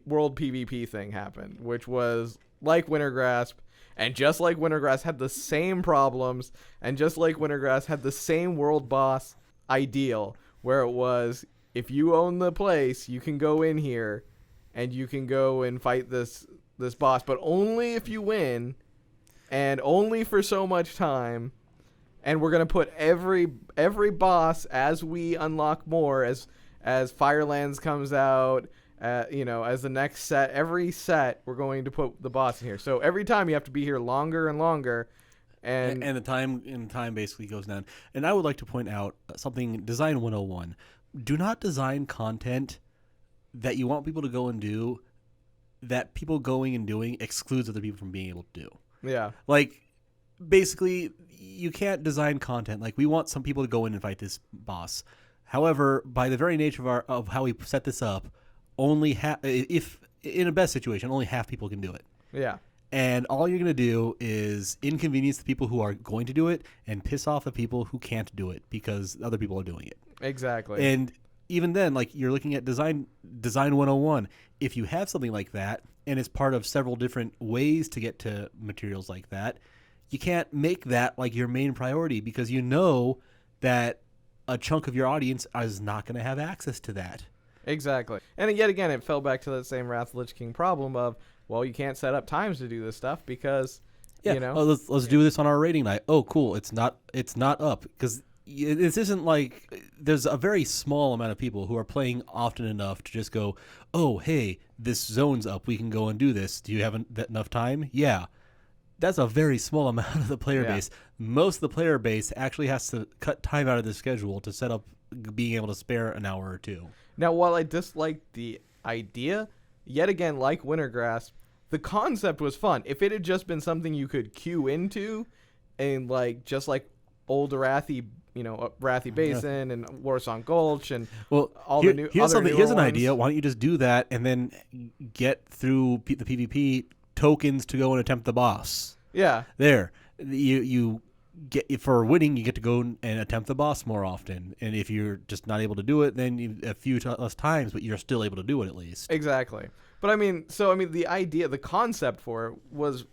world PvP thing happened, which was like Wintergrasp, and just like Wintergrasp had the same problems, and just like Wintergrasp had the same world boss ideal, where it was, if you own the place, you can go in here and you can go and fight this boss, but only if you win, and only for so much time. And we're gonna put every boss, as we unlock more, as Firelands comes out, as the next set, every set we're going to put the boss in here. So every time you have to be here longer and longer, and the time basically goes down. And I would like to point out something, Design 101. Do not design content that you want people to go and do that people going and doing excludes other people from being able to do. Yeah. Like, basically, you can't design content. Like, we want some people to go in and fight this boss. However, by the very nature of how we set this up, only if in a best situation, only half people can do it. Yeah. And all you're going to do is inconvenience the people who are going to do it and piss off the people who can't do it because other people are doing it. Exactly. And even then, like, you're looking at design 101. If you have something like that and it's part of several different ways to get to materials like that, you can't make that like your main priority, because you know that a chunk of your audience is not going to have access to that. Exactly. And yet again, it fell back to that same Wrath of the Lich King problem of, well, you can't set up times to do this stuff because, let's do this on our rating night. Oh, cool. It's not up, because this isn't like, there's a very small amount of people who are playing often enough to just go, oh, hey, this zone's up. We can go and do this. Do you have enough time? Yeah. That's a very small amount of the player base. Most of the player base actually has to cut time out of the schedule to set up being able to spare an hour or two. Now, while I disliked the idea. Yet again, like Wintergrasp, the concept was fun. If it had just been something you could queue into, and like just like old Arathi, Arathi Basin and Warsong Gulch and all the new. Here's other here's an ones. idea. Why don't you just do that and then get through the PvP tokens to go and attempt the boss? Yeah. There, you get for winning. You get to go and attempt the boss more often. And if you're just not able to do it, then a few less times, but you're still able to do it at least. Exactly. But I mean, the idea, the concept for it was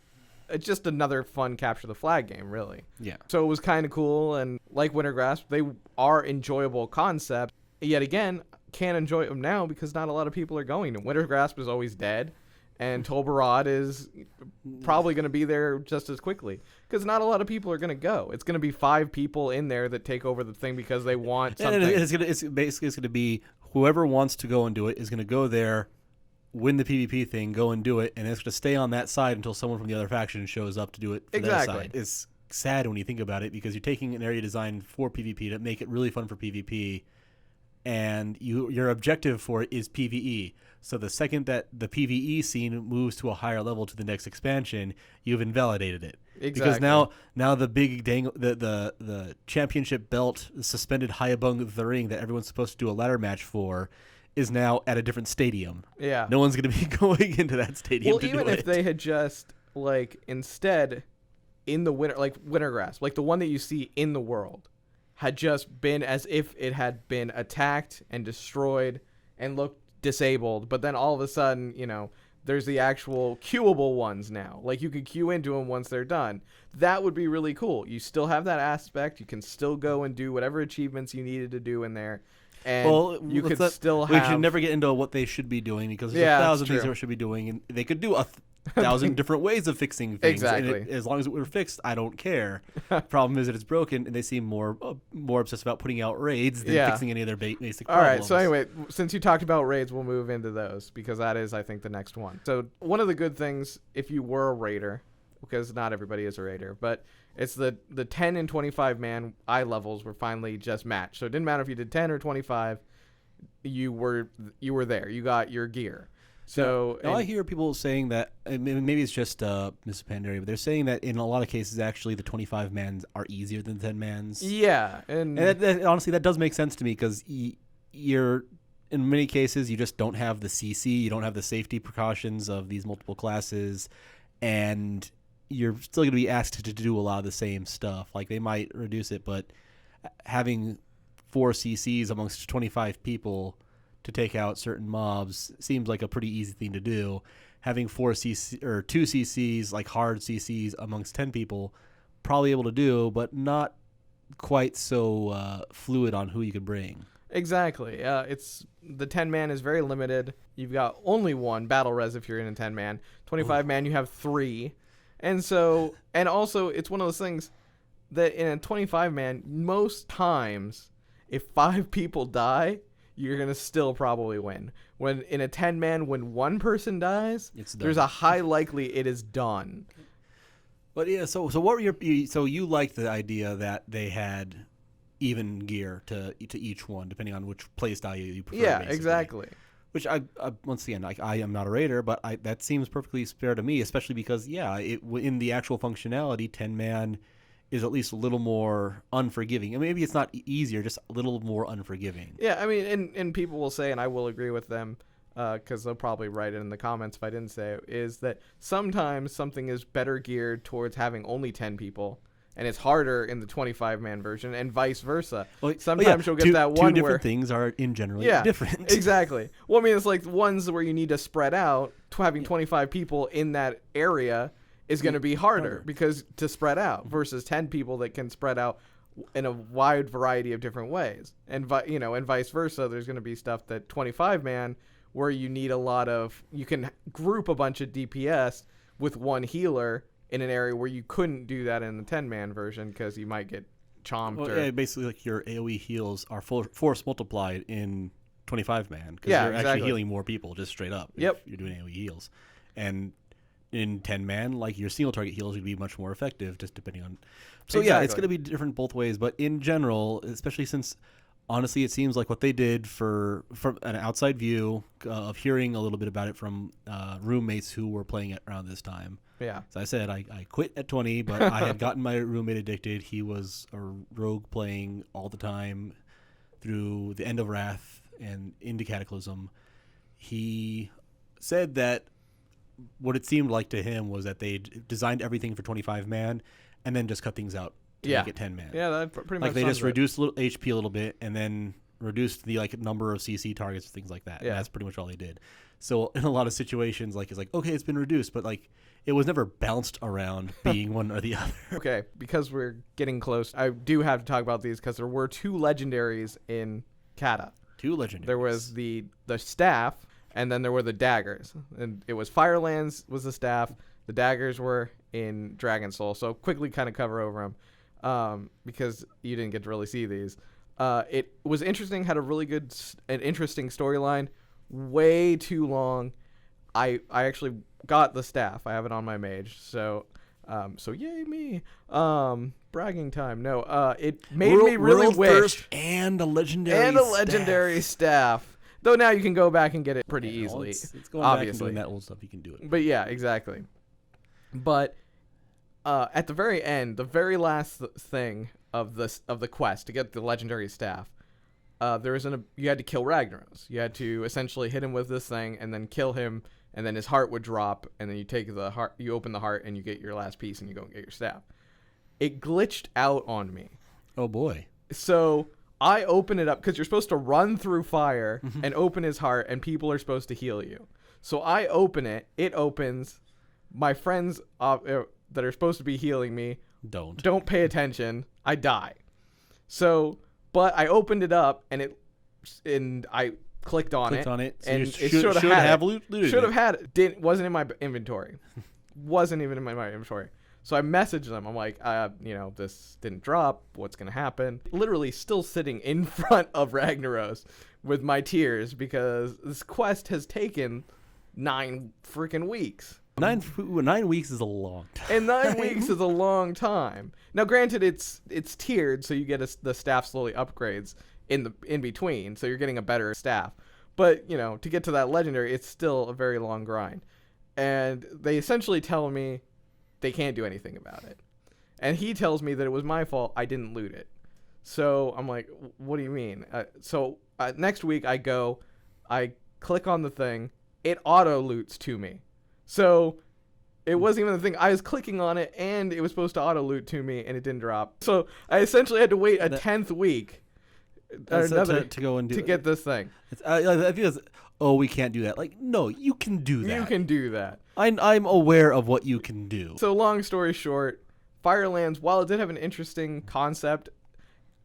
just another fun capture the flag game, really. Yeah. So it was kind of cool, and like Wintergrasp, they are enjoyable concepts. Yet again, can't enjoy them now because not a lot of people are going to. Wintergrasp is always dead, and Tolbarad is probably going to be there just as quickly because not a lot of people are going to go. It's going to be 5 people in there that take over the thing because they want something. And it's basically going to be whoever wants to go and do it is going to go there, win the PvP thing, go and do it, and it's going to stay on that side until someone from the other faction shows up to do it for their side. It's sad when you think about it because you're taking an area designed for PvP to make it really fun for PvP, and your objective for it is PvE. So the second that the PvE scene moves to a higher level to the next expansion, you've invalidated it. Exactly. Because now the big the championship belt suspended high above the ring that everyone's supposed to do a ladder match for is now at a different stadium. Yeah. No one's going to be going into that stadium to do it. Well, even if they had just, instead, in the Wintergrasp, like the one that you see in the world, had just been as if it had been attacked and destroyed and looked disabled, but then all of a sudden, there's the actual queuable ones now. Like, you could queue into them once they're done. That would be really cool. You still have that aspect. You can still go and do whatever achievements you needed to do in there. And you could still have... We should never get into what they should be doing because there's 1,000 things they should be doing, and they could do 1,000 different ways of fixing things. Exactly. And as long as it were fixed, I don't care. Problem is that it's broken, and they seem more obsessed about putting out raids than fixing any of their basic problems. All right, so anyway, since you talked about raids, we'll move into those because that is, I think, the next one. So one of the good things, if you were a raider, because not everybody is a raider, but it's the 10 and 25 man eye levels were finally just matched. So it didn't matter if you did 10 or 25, you were there. You got your gear. So now I hear people saying that, and maybe it's just Miss Pandaria, but they're saying that in a lot of cases, actually, the 25 mans are easier than 10 mans. Yeah, and honestly, that does make sense to me because you're in many cases you just don't have the CC, you don't have the safety precautions of these multiple classes, and you're still going to be asked to do a lot of the same stuff. Like, they might reduce it, but having 4 CCs amongst 25 people to take out certain mobs seems like a pretty easy thing to do. Having 4 CC or 2 CCs, like hard CCs amongst 10 people, probably able to do, but not quite so fluid on who you could bring. Exactly. It's the 10 man is very limited. You've got only 1 battle res if you're in a 10 man. 25 man you have 3. And also it's one of those things that in a 25 man, most times if 5 people die, you're going to still probably win. When in a 10 man, when 1 person dies, there's a high likely it is done. But yeah, so what were you liked the idea that they had even gear to each one depending on which play style you prefer. Yeah, basically. Exactly. Which I once again, I am not a raider, but that seems perfectly fair to me, especially because in the actual functionality, 10 man is at least a little more unforgiving. And maybe it's not easier, just a little more unforgiving. Yeah, I mean, and people will say, and I will agree with them, because they'll probably write it in the comments if I didn't say it, is that sometimes something is better geared towards having only 10 people, and it's harder in the 25-man version, and vice versa. Sometimes you'll get that one where... Two different things are in generally different. Exactly. Well, I mean, it's like ones where you need to spread out. Having 25 people in that area is going to be harder because to spread out versus 10 people that can spread out in a wide variety of different ways. And vice versa, there's going to be stuff that 25-man where you need a lot of... You can group a bunch of DPS with one healer in an area where you couldn't do that in the 10-man version because you might get chomped. Yeah, basically, like your AoE heals are force multiplied in 25-man because you're actually healing more people just straight up. Yep. If you're doing AoE heals. And in 10-man, like your single target heals would be much more effective just depending on... So yeah, it's going to be different both ways. But in general, especially since honestly, it seems like what they did from an outside view of hearing a little bit about it from roommates who were playing it around this time. Yeah. As I said, I quit at 20, but I had gotten my roommate addicted. He was a rogue playing all the time through the End of Wrath and into Cataclysm. He said that what it seemed like to him was that they designed everything for 25 man and then just cut things out to make it 10 man. Yeah, that pretty much like they sounds just reduced HP a little bit and then reduced the number of CC targets and things like that. Yeah. And that's pretty much all they did. So in a lot of situations, like it's like, okay, it's been reduced, but like it was never bounced around being one or the other. Okay, because we're getting close, I do have to talk about these because there were 2 legendaries in Kata. 2 legendaries. There was the staff, and then there were the daggers. And it was Firelands was the staff. The daggers were in Dragon Soul. So quickly kind of cover over them because you didn't get to really see these. It was interesting, had a really good and interesting storyline. Way too long. I actually got the staff. I have it on my mage. So yay me. Bragging time. No, it made me really world wish. First and a legendary staff. Though now you can go back and get it pretty easily. It's going obviously. back and doing that old stuff. You can do it. But yeah, exactly. But at the very end, the very last thing of the quest to get the legendary staff, you had to kill Ragnaros. You had to essentially hit him with this thing and then kill him, and then his heart would drop, and then you take the heart, you open the heart, and you get your last piece, and you go and get your staff. It glitched out on me. Oh boy! So I open it up because you're supposed to run through fire and open his heart, and people are supposed to heal you. So I open it. It opens. My friends that are supposed to be healing me don't pay attention. I die. So, but I opened it up, and I clicked on it. So and it should have looted. Should have had it. Wasn't in my inventory. Wasn't even in my inventory. So I messaged them. I'm like, this didn't drop. What's going to happen? Literally still sitting in front of Ragnaros with my tears because this quest has taken 9 freaking weeks. 9 weeks is a long time. And 9 weeks is a long time. Now, granted, it's tiered, so you get the staff slowly upgrades in between, so you're getting a better staff. But, to get to that legendary, it's still a very long grind. And they essentially tell me they can't do anything about it. And he tells me that it was my fault. I didn't loot it. So I'm like, what do you mean? So next week I click on the thing. It auto loots to me. So it wasn't even the thing. I was clicking on it and it was supposed to auto loot to me and it didn't drop. So I essentially had to wait a 10th week to go and get this thing. I feel we can't do that. Like, no, you can do that. You can do that. I'm aware of what you can do. So long story short, Firelands, while it did have an interesting concept,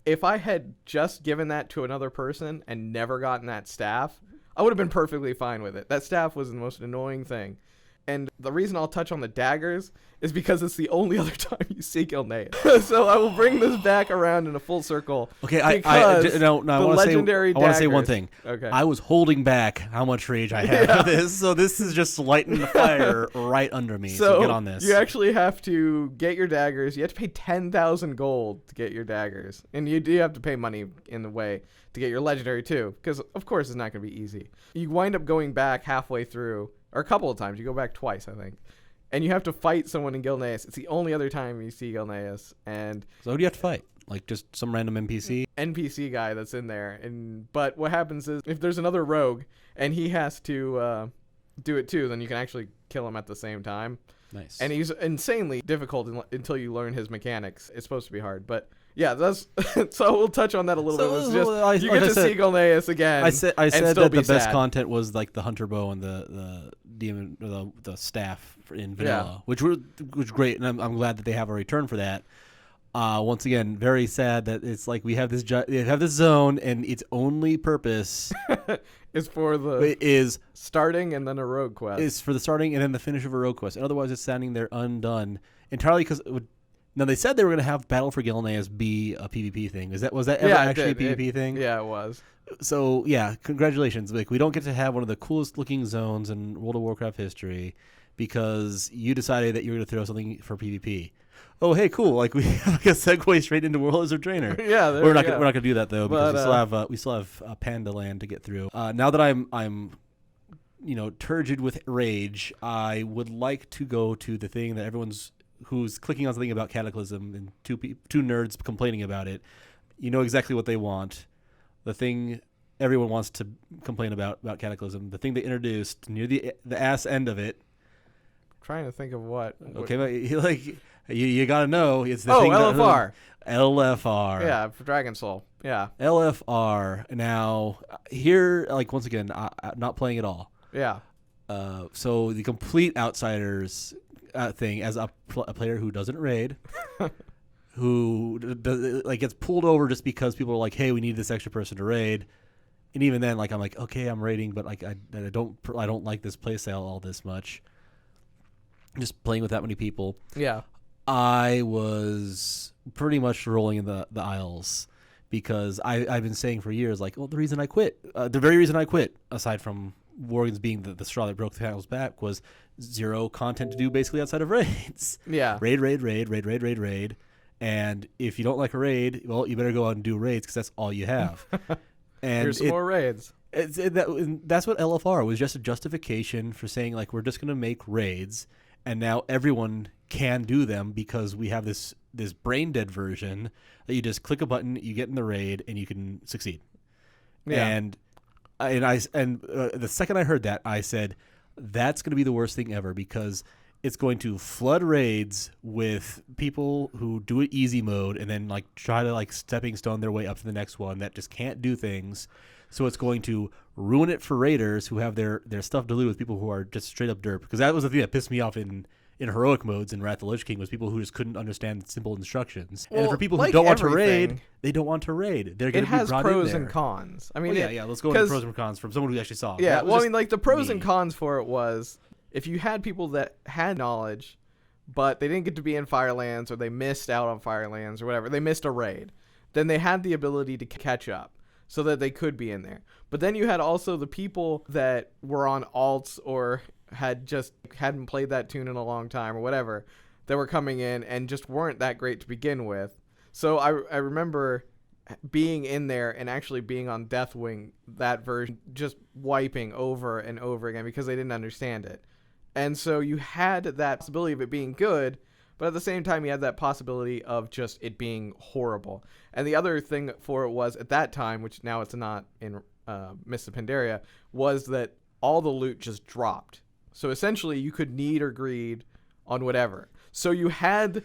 if I had just given that to another person and never gotten that staff, I would have been perfectly fine with it. That staff was the most annoying thing. And the reason I'll touch on the daggers is because it's the only other time you see Gilneas. So I will bring this back around in a full circle. Okay, I want to say one thing. Okay. I was holding back how much rage I had for this, so this is just lighting the fire right under me. So get on this. You actually have to get your daggers. You have to pay 10,000 gold to get your daggers, and you do have to pay money in the way to get your legendary too, because of course it's not going to be easy. You wind up going back halfway through. Or a couple of times. You go back twice, I think. And you have to fight someone in Gilneas. It's the only other time you see Gilneas. And so who do you have to fight? Like just some random NPC? NPC guy that's in there. But what happens is if there's another rogue and he has to do it too, then you can actually kill him at the same time. Nice. And he's insanely difficult until you learn his mechanics. It's supposed to be hard. But yeah, that's so we'll touch on that a little bit. It's just, you get to see Gilneas again. I said that the best content was like the hunter bow and the demon, or the staff in vanilla, which was great, and I'm glad that they have a return for that. Once again, very sad that it's like we have this zone, and its only purpose is starting and then a rogue quest. Is for the starting and then the finish of a rogue quest. And otherwise, it's standing there undone entirely because it would. Now they said they were going to have Battle for Gilneas be a PvP thing. Was that ever actually a PvP thing? Yeah, it was. So yeah, congratulations. Like we don't get to have one of the coolest looking zones in World of Warcraft history because you decided that you were going to throw something for PvP. oh hey, cool, like we have like a segue straight into World Lizard Trainer. Yeah, we're not gonna do that though, because But, we still have Panda Land to get through. Now that I'm turgid with rage, I would like to go to the thing that who's clicking on something about Cataclysm and two nerds complaining about it. You know exactly what they want. The thing everyone wants to complain about Cataclysm. The thing they introduced near the ass end of it. trying to think of what. Okay, but you gotta know it's the thing. LFR. LFR. Yeah, for Dragon Soul. Yeah. LFR. Now here, like once again, I'm not playing at all. Yeah. So the complete outsiders thing as a player who doesn't raid, who gets pulled over just because people are like, hey, we need this extra person to raid. And even then, like I'm like, okay, I'm raiding, but like I don't like this playstyle all this much. Just playing with that many people. Yeah. I was pretty much rolling in the aisles because I've been saying for years, like, well, the very reason I quit, aside from Worgens being the straw that broke the camel's back, was zero content to do basically outside of raids. Yeah. Raid. And if you don't like a raid, well, you better go out and do raids because that's all you have. And here's some more raids. That's what LFR was, just a justification for saying, like, we're just going to make raids, and now everyone can do them because we have this brain dead version that you just click a button, you get in the raid, and you can succeed. Yeah. And the second I heard that, I said, that's going to be the worst thing ever, because it's going to flood raids with people who do it easy mode and then like try to like stepping stone their way up to the next one that just can't do things. So it's going to ruin it for raiders who have their stuff diluted with people who are just straight up derp. Because that was the thing that pissed me off in heroic modes in Wrath of the Lich King, was people who just couldn't understand simple instructions. Well, and for people who like don't want to everything, raid, they don't want to raid. They're going It to be has brought in pros there. and cons. I mean, yeah. Let's go into pros and cons from someone who actually saw it. Yeah, That was well, I just mean, like the pros and me. cons for it was if you had people that had knowledge, but they didn't get to be in Firelands, or they missed out on Firelands or whatever, they missed a raid, then they had the ability to catch up so that they could be in there. But then you had also the people that were on alts or hadn't played that tune in a long time or whatever, that were coming in and just weren't that great to begin with. So I remember being in there and actually being on Deathwing, that version, just wiping over and over again because they didn't understand it. And so you had that possibility of it being good, but at the same time you had that possibility of just it being horrible. And the other thing for it was, at that time, which now it's not in Mists of Pandaria, was that all the loot just dropped. So essentially you could need or greed on whatever. So you had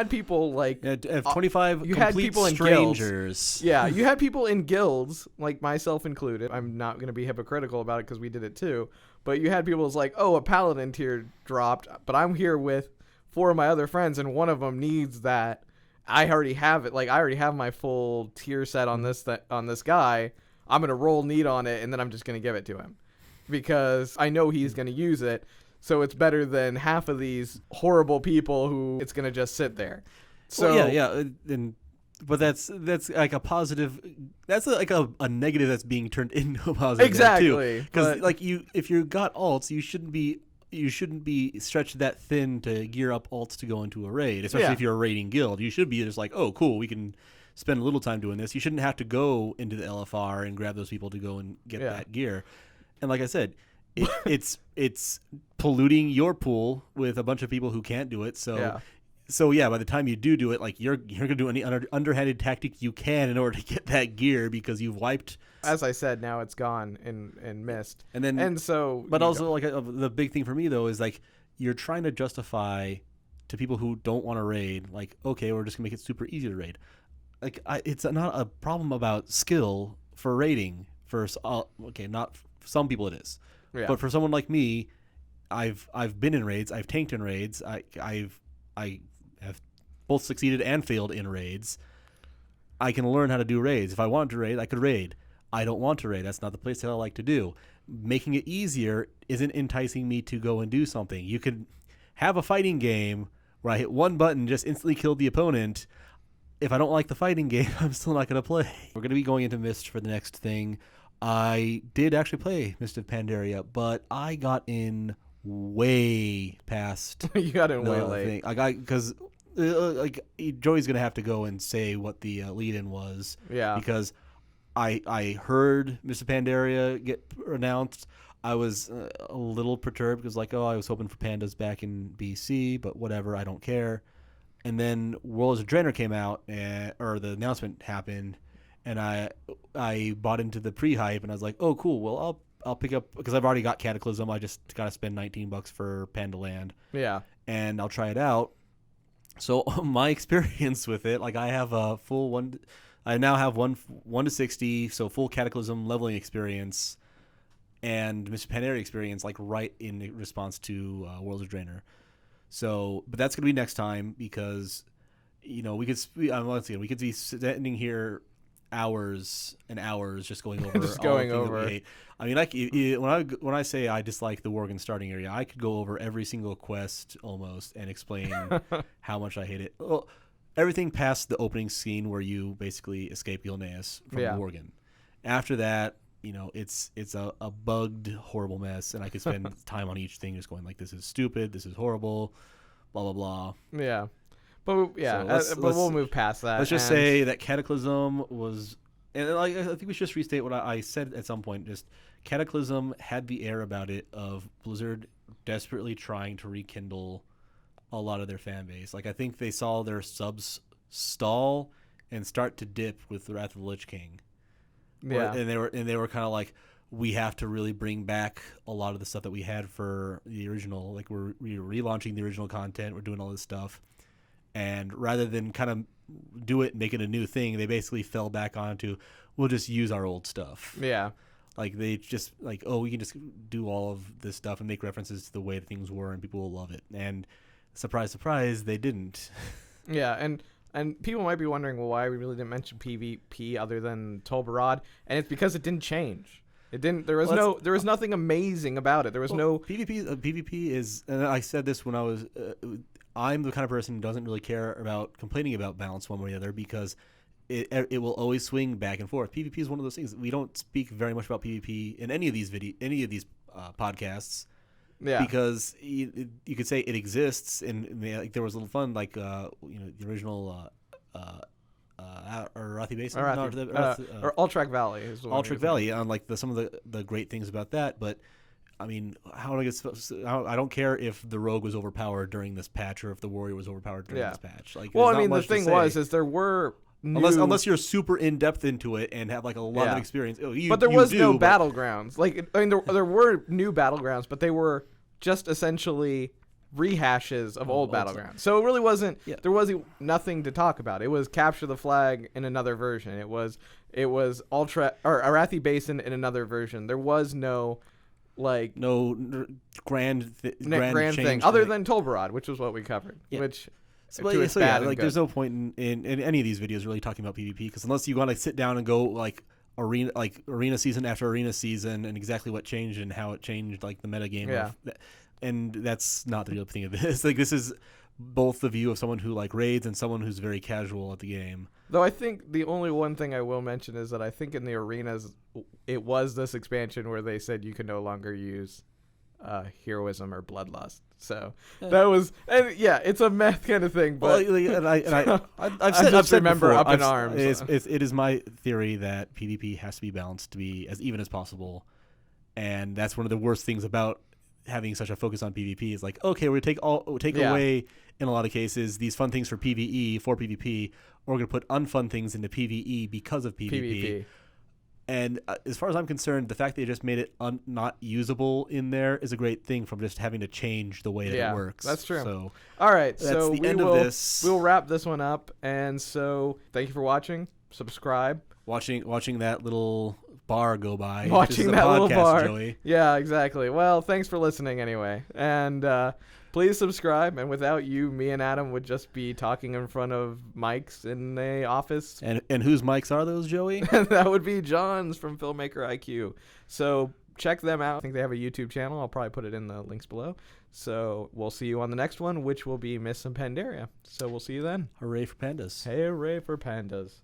people like 25 you complete had people in strangers. guilds. Yeah, you had people in guilds, like myself included. I'm not going to be hypocritical about it because we did it too. But you had people who's like, oh, a paladin tier dropped, but I'm here with 4 of my other friends, and one of them needs that. I already have it. Like, I already have my full tier set on this guy. I'm going to roll need on it, and then I'm just going to give it to him because I know he's going to use it. So it's better than half of these horrible people who it's going to just sit there. So well, yeah. But that's like a positive. That's like a negative that's being turned into a positive. Exactly. Because like if you got alts, you shouldn't be stretched that thin to gear up alts to go into a raid, especially if you're a raiding guild. You should be just like, oh, cool, we can spend a little time doing this. You shouldn't have to go into the LFR and grab those people to go and get that gear. And like I said, it's polluting your pool with a bunch of people who can't do it. So by the time you do it, like you're gonna do any underhanded tactic you can in order to get that gear because you've wiped. As I said, now it's gone and missed. But also like the big thing for me though is like you're trying to justify to people who don't want to raid, like, okay, we're just gonna make it super easy to raid. Like it's not a problem about skill for raiding. Not for some people it is. Yeah. But for someone like me, I've been in raids. I've tanked in raids. I have both succeeded and failed in raids. I can learn how to do raids. If I wanted to raid, I could raid. I don't want to raid. That's not the playstyle I like to do. Making it easier isn't enticing me to go and do something. You could have a fighting game where I hit one button, just instantly killed the opponent. If I don't like the fighting game, I'm still not going to play. We're going to be going into Mist for the next thing. I did actually play Mist of Pandaria, but I got in way past. You got in way late. I got because like Joey's gonna have to go and say what the lead-in was. Yeah. Because I heard Mr. Pandaria get announced. I was a little perturbed because I was hoping for pandas back in BC, but whatever, I don't care. And then World of Draenor came out, or the announcement happened, and I bought into the pre-hype, and I was like, oh, cool. Well, I'll pick up because I've already got Cataclysm. I just got to spend $19 for Pandaland. Yeah. And I'll try it out. So my experience with it, I have a full one. I now have 1 to 60, so full Cataclysm leveling experience, and Mr. Pandaria experience, right in response to World of Draenor. So, but that's gonna be next time because, we could be sitting here hours and hours just going over just all going the things over. that we hate. I mean, when I say I dislike the Worgen starting area, I could go over every single quest almost and explain how much I hate it. Well, everything past the opening scene where you basically escape Gilneas from Worgen. After that, it's a bugged, horrible mess, and I could spend time on each thing just going this is stupid, this is horrible, blah blah blah. Yeah. But we'll move past that. Let's just say that Cataclysm was, and I think we should just restate what I said at some point. Just Cataclysm had the air about it of Blizzard desperately trying to rekindle a lot of their fan base. I think they saw their subs stall and start to dip with Wrath of the Lich King. Yeah, and they were kind of we have to really bring back a lot of the stuff that we had for the original. We're relaunching the original content. We're doing all this stuff. And rather than kind of do it and make it a new thing, they basically fell back onto, we'll just use our old stuff. Yeah. They just we can just do all of this stuff and make references to the way things were and people will love it. And surprise, surprise, they didn't. Yeah, and people might be wondering, well, why we really didn't mention PvP other than Tolbarad, and it's because it didn't change. It didn't. There was nothing amazing about it. There was no PvP. PvP is, and I said this when I was. I'm the kind of person who doesn't really care about complaining about balance one way or the other because it will always swing back and forth. PvP is one of those things. We don't speak very much about PvP in any of these podcasts. Yeah. Because you could say it exists, and there was a little fun, the original Arathi Basin, or Alterac Valley is the one. Alterac Valley, on some of the great things about that, but. I mean, I don't care if the rogue was overpowered during this patch or if the warrior was overpowered during this patch. The thing is there were unless you're super in depth into it and have a lot of experience. But there was no battlegrounds. There were new battlegrounds, but they were just essentially rehashes of old battlegrounds. So it really wasn't. Yeah. There wasn't nothing to talk about. It was capture the flag in another version. It was Arathi Basin in another version. There was no. No grand thing other than Tolbarad, which was what we covered. Yeah. Which there's no point in any of these videos really talking about PvP because unless you want to sit down and go arena season after arena season and exactly what changed and how it changed the meta game. Yeah. And that's not the real thing of this. This is both the view of someone who raids and someone who's very casual at the game. Though I think the only one thing I will mention is that I think in the arenas, it was this expansion where they said you could no longer use heroism or bloodlust. So that was, and yeah, it's a meth kind of thing. But I've said remember before, up in arms. It is my theory that PvP has to be balanced to be as even as possible, and that's one of the worst things about having such a focus on PvP is okay, we take away in a lot of cases these fun things for PvE for PvP, or we're going to put unfun things into PvE because of PvP. And as far as I'm concerned, the fact that they just made it not usable in there is a great thing from just having to change the way that it works. That's true. So all right, that's the end of this. We'll wrap this one up, and so thank you for watching. Subscribe. Watching that little bar go by. Watching that podcast, little bar. Joey. Yeah, exactly. Well, thanks for listening anyway. And please subscribe. And without you, me and Adam would just be talking in front of mics in the office. And whose mics are those, Joey? That would be John's from Filmmaker IQ. So check them out. I think they have a YouTube channel. I'll probably put it in the links below. So we'll see you on the next one, which will be Miss and Pandaria. So we'll see you then. Hooray for pandas. Hooray for pandas.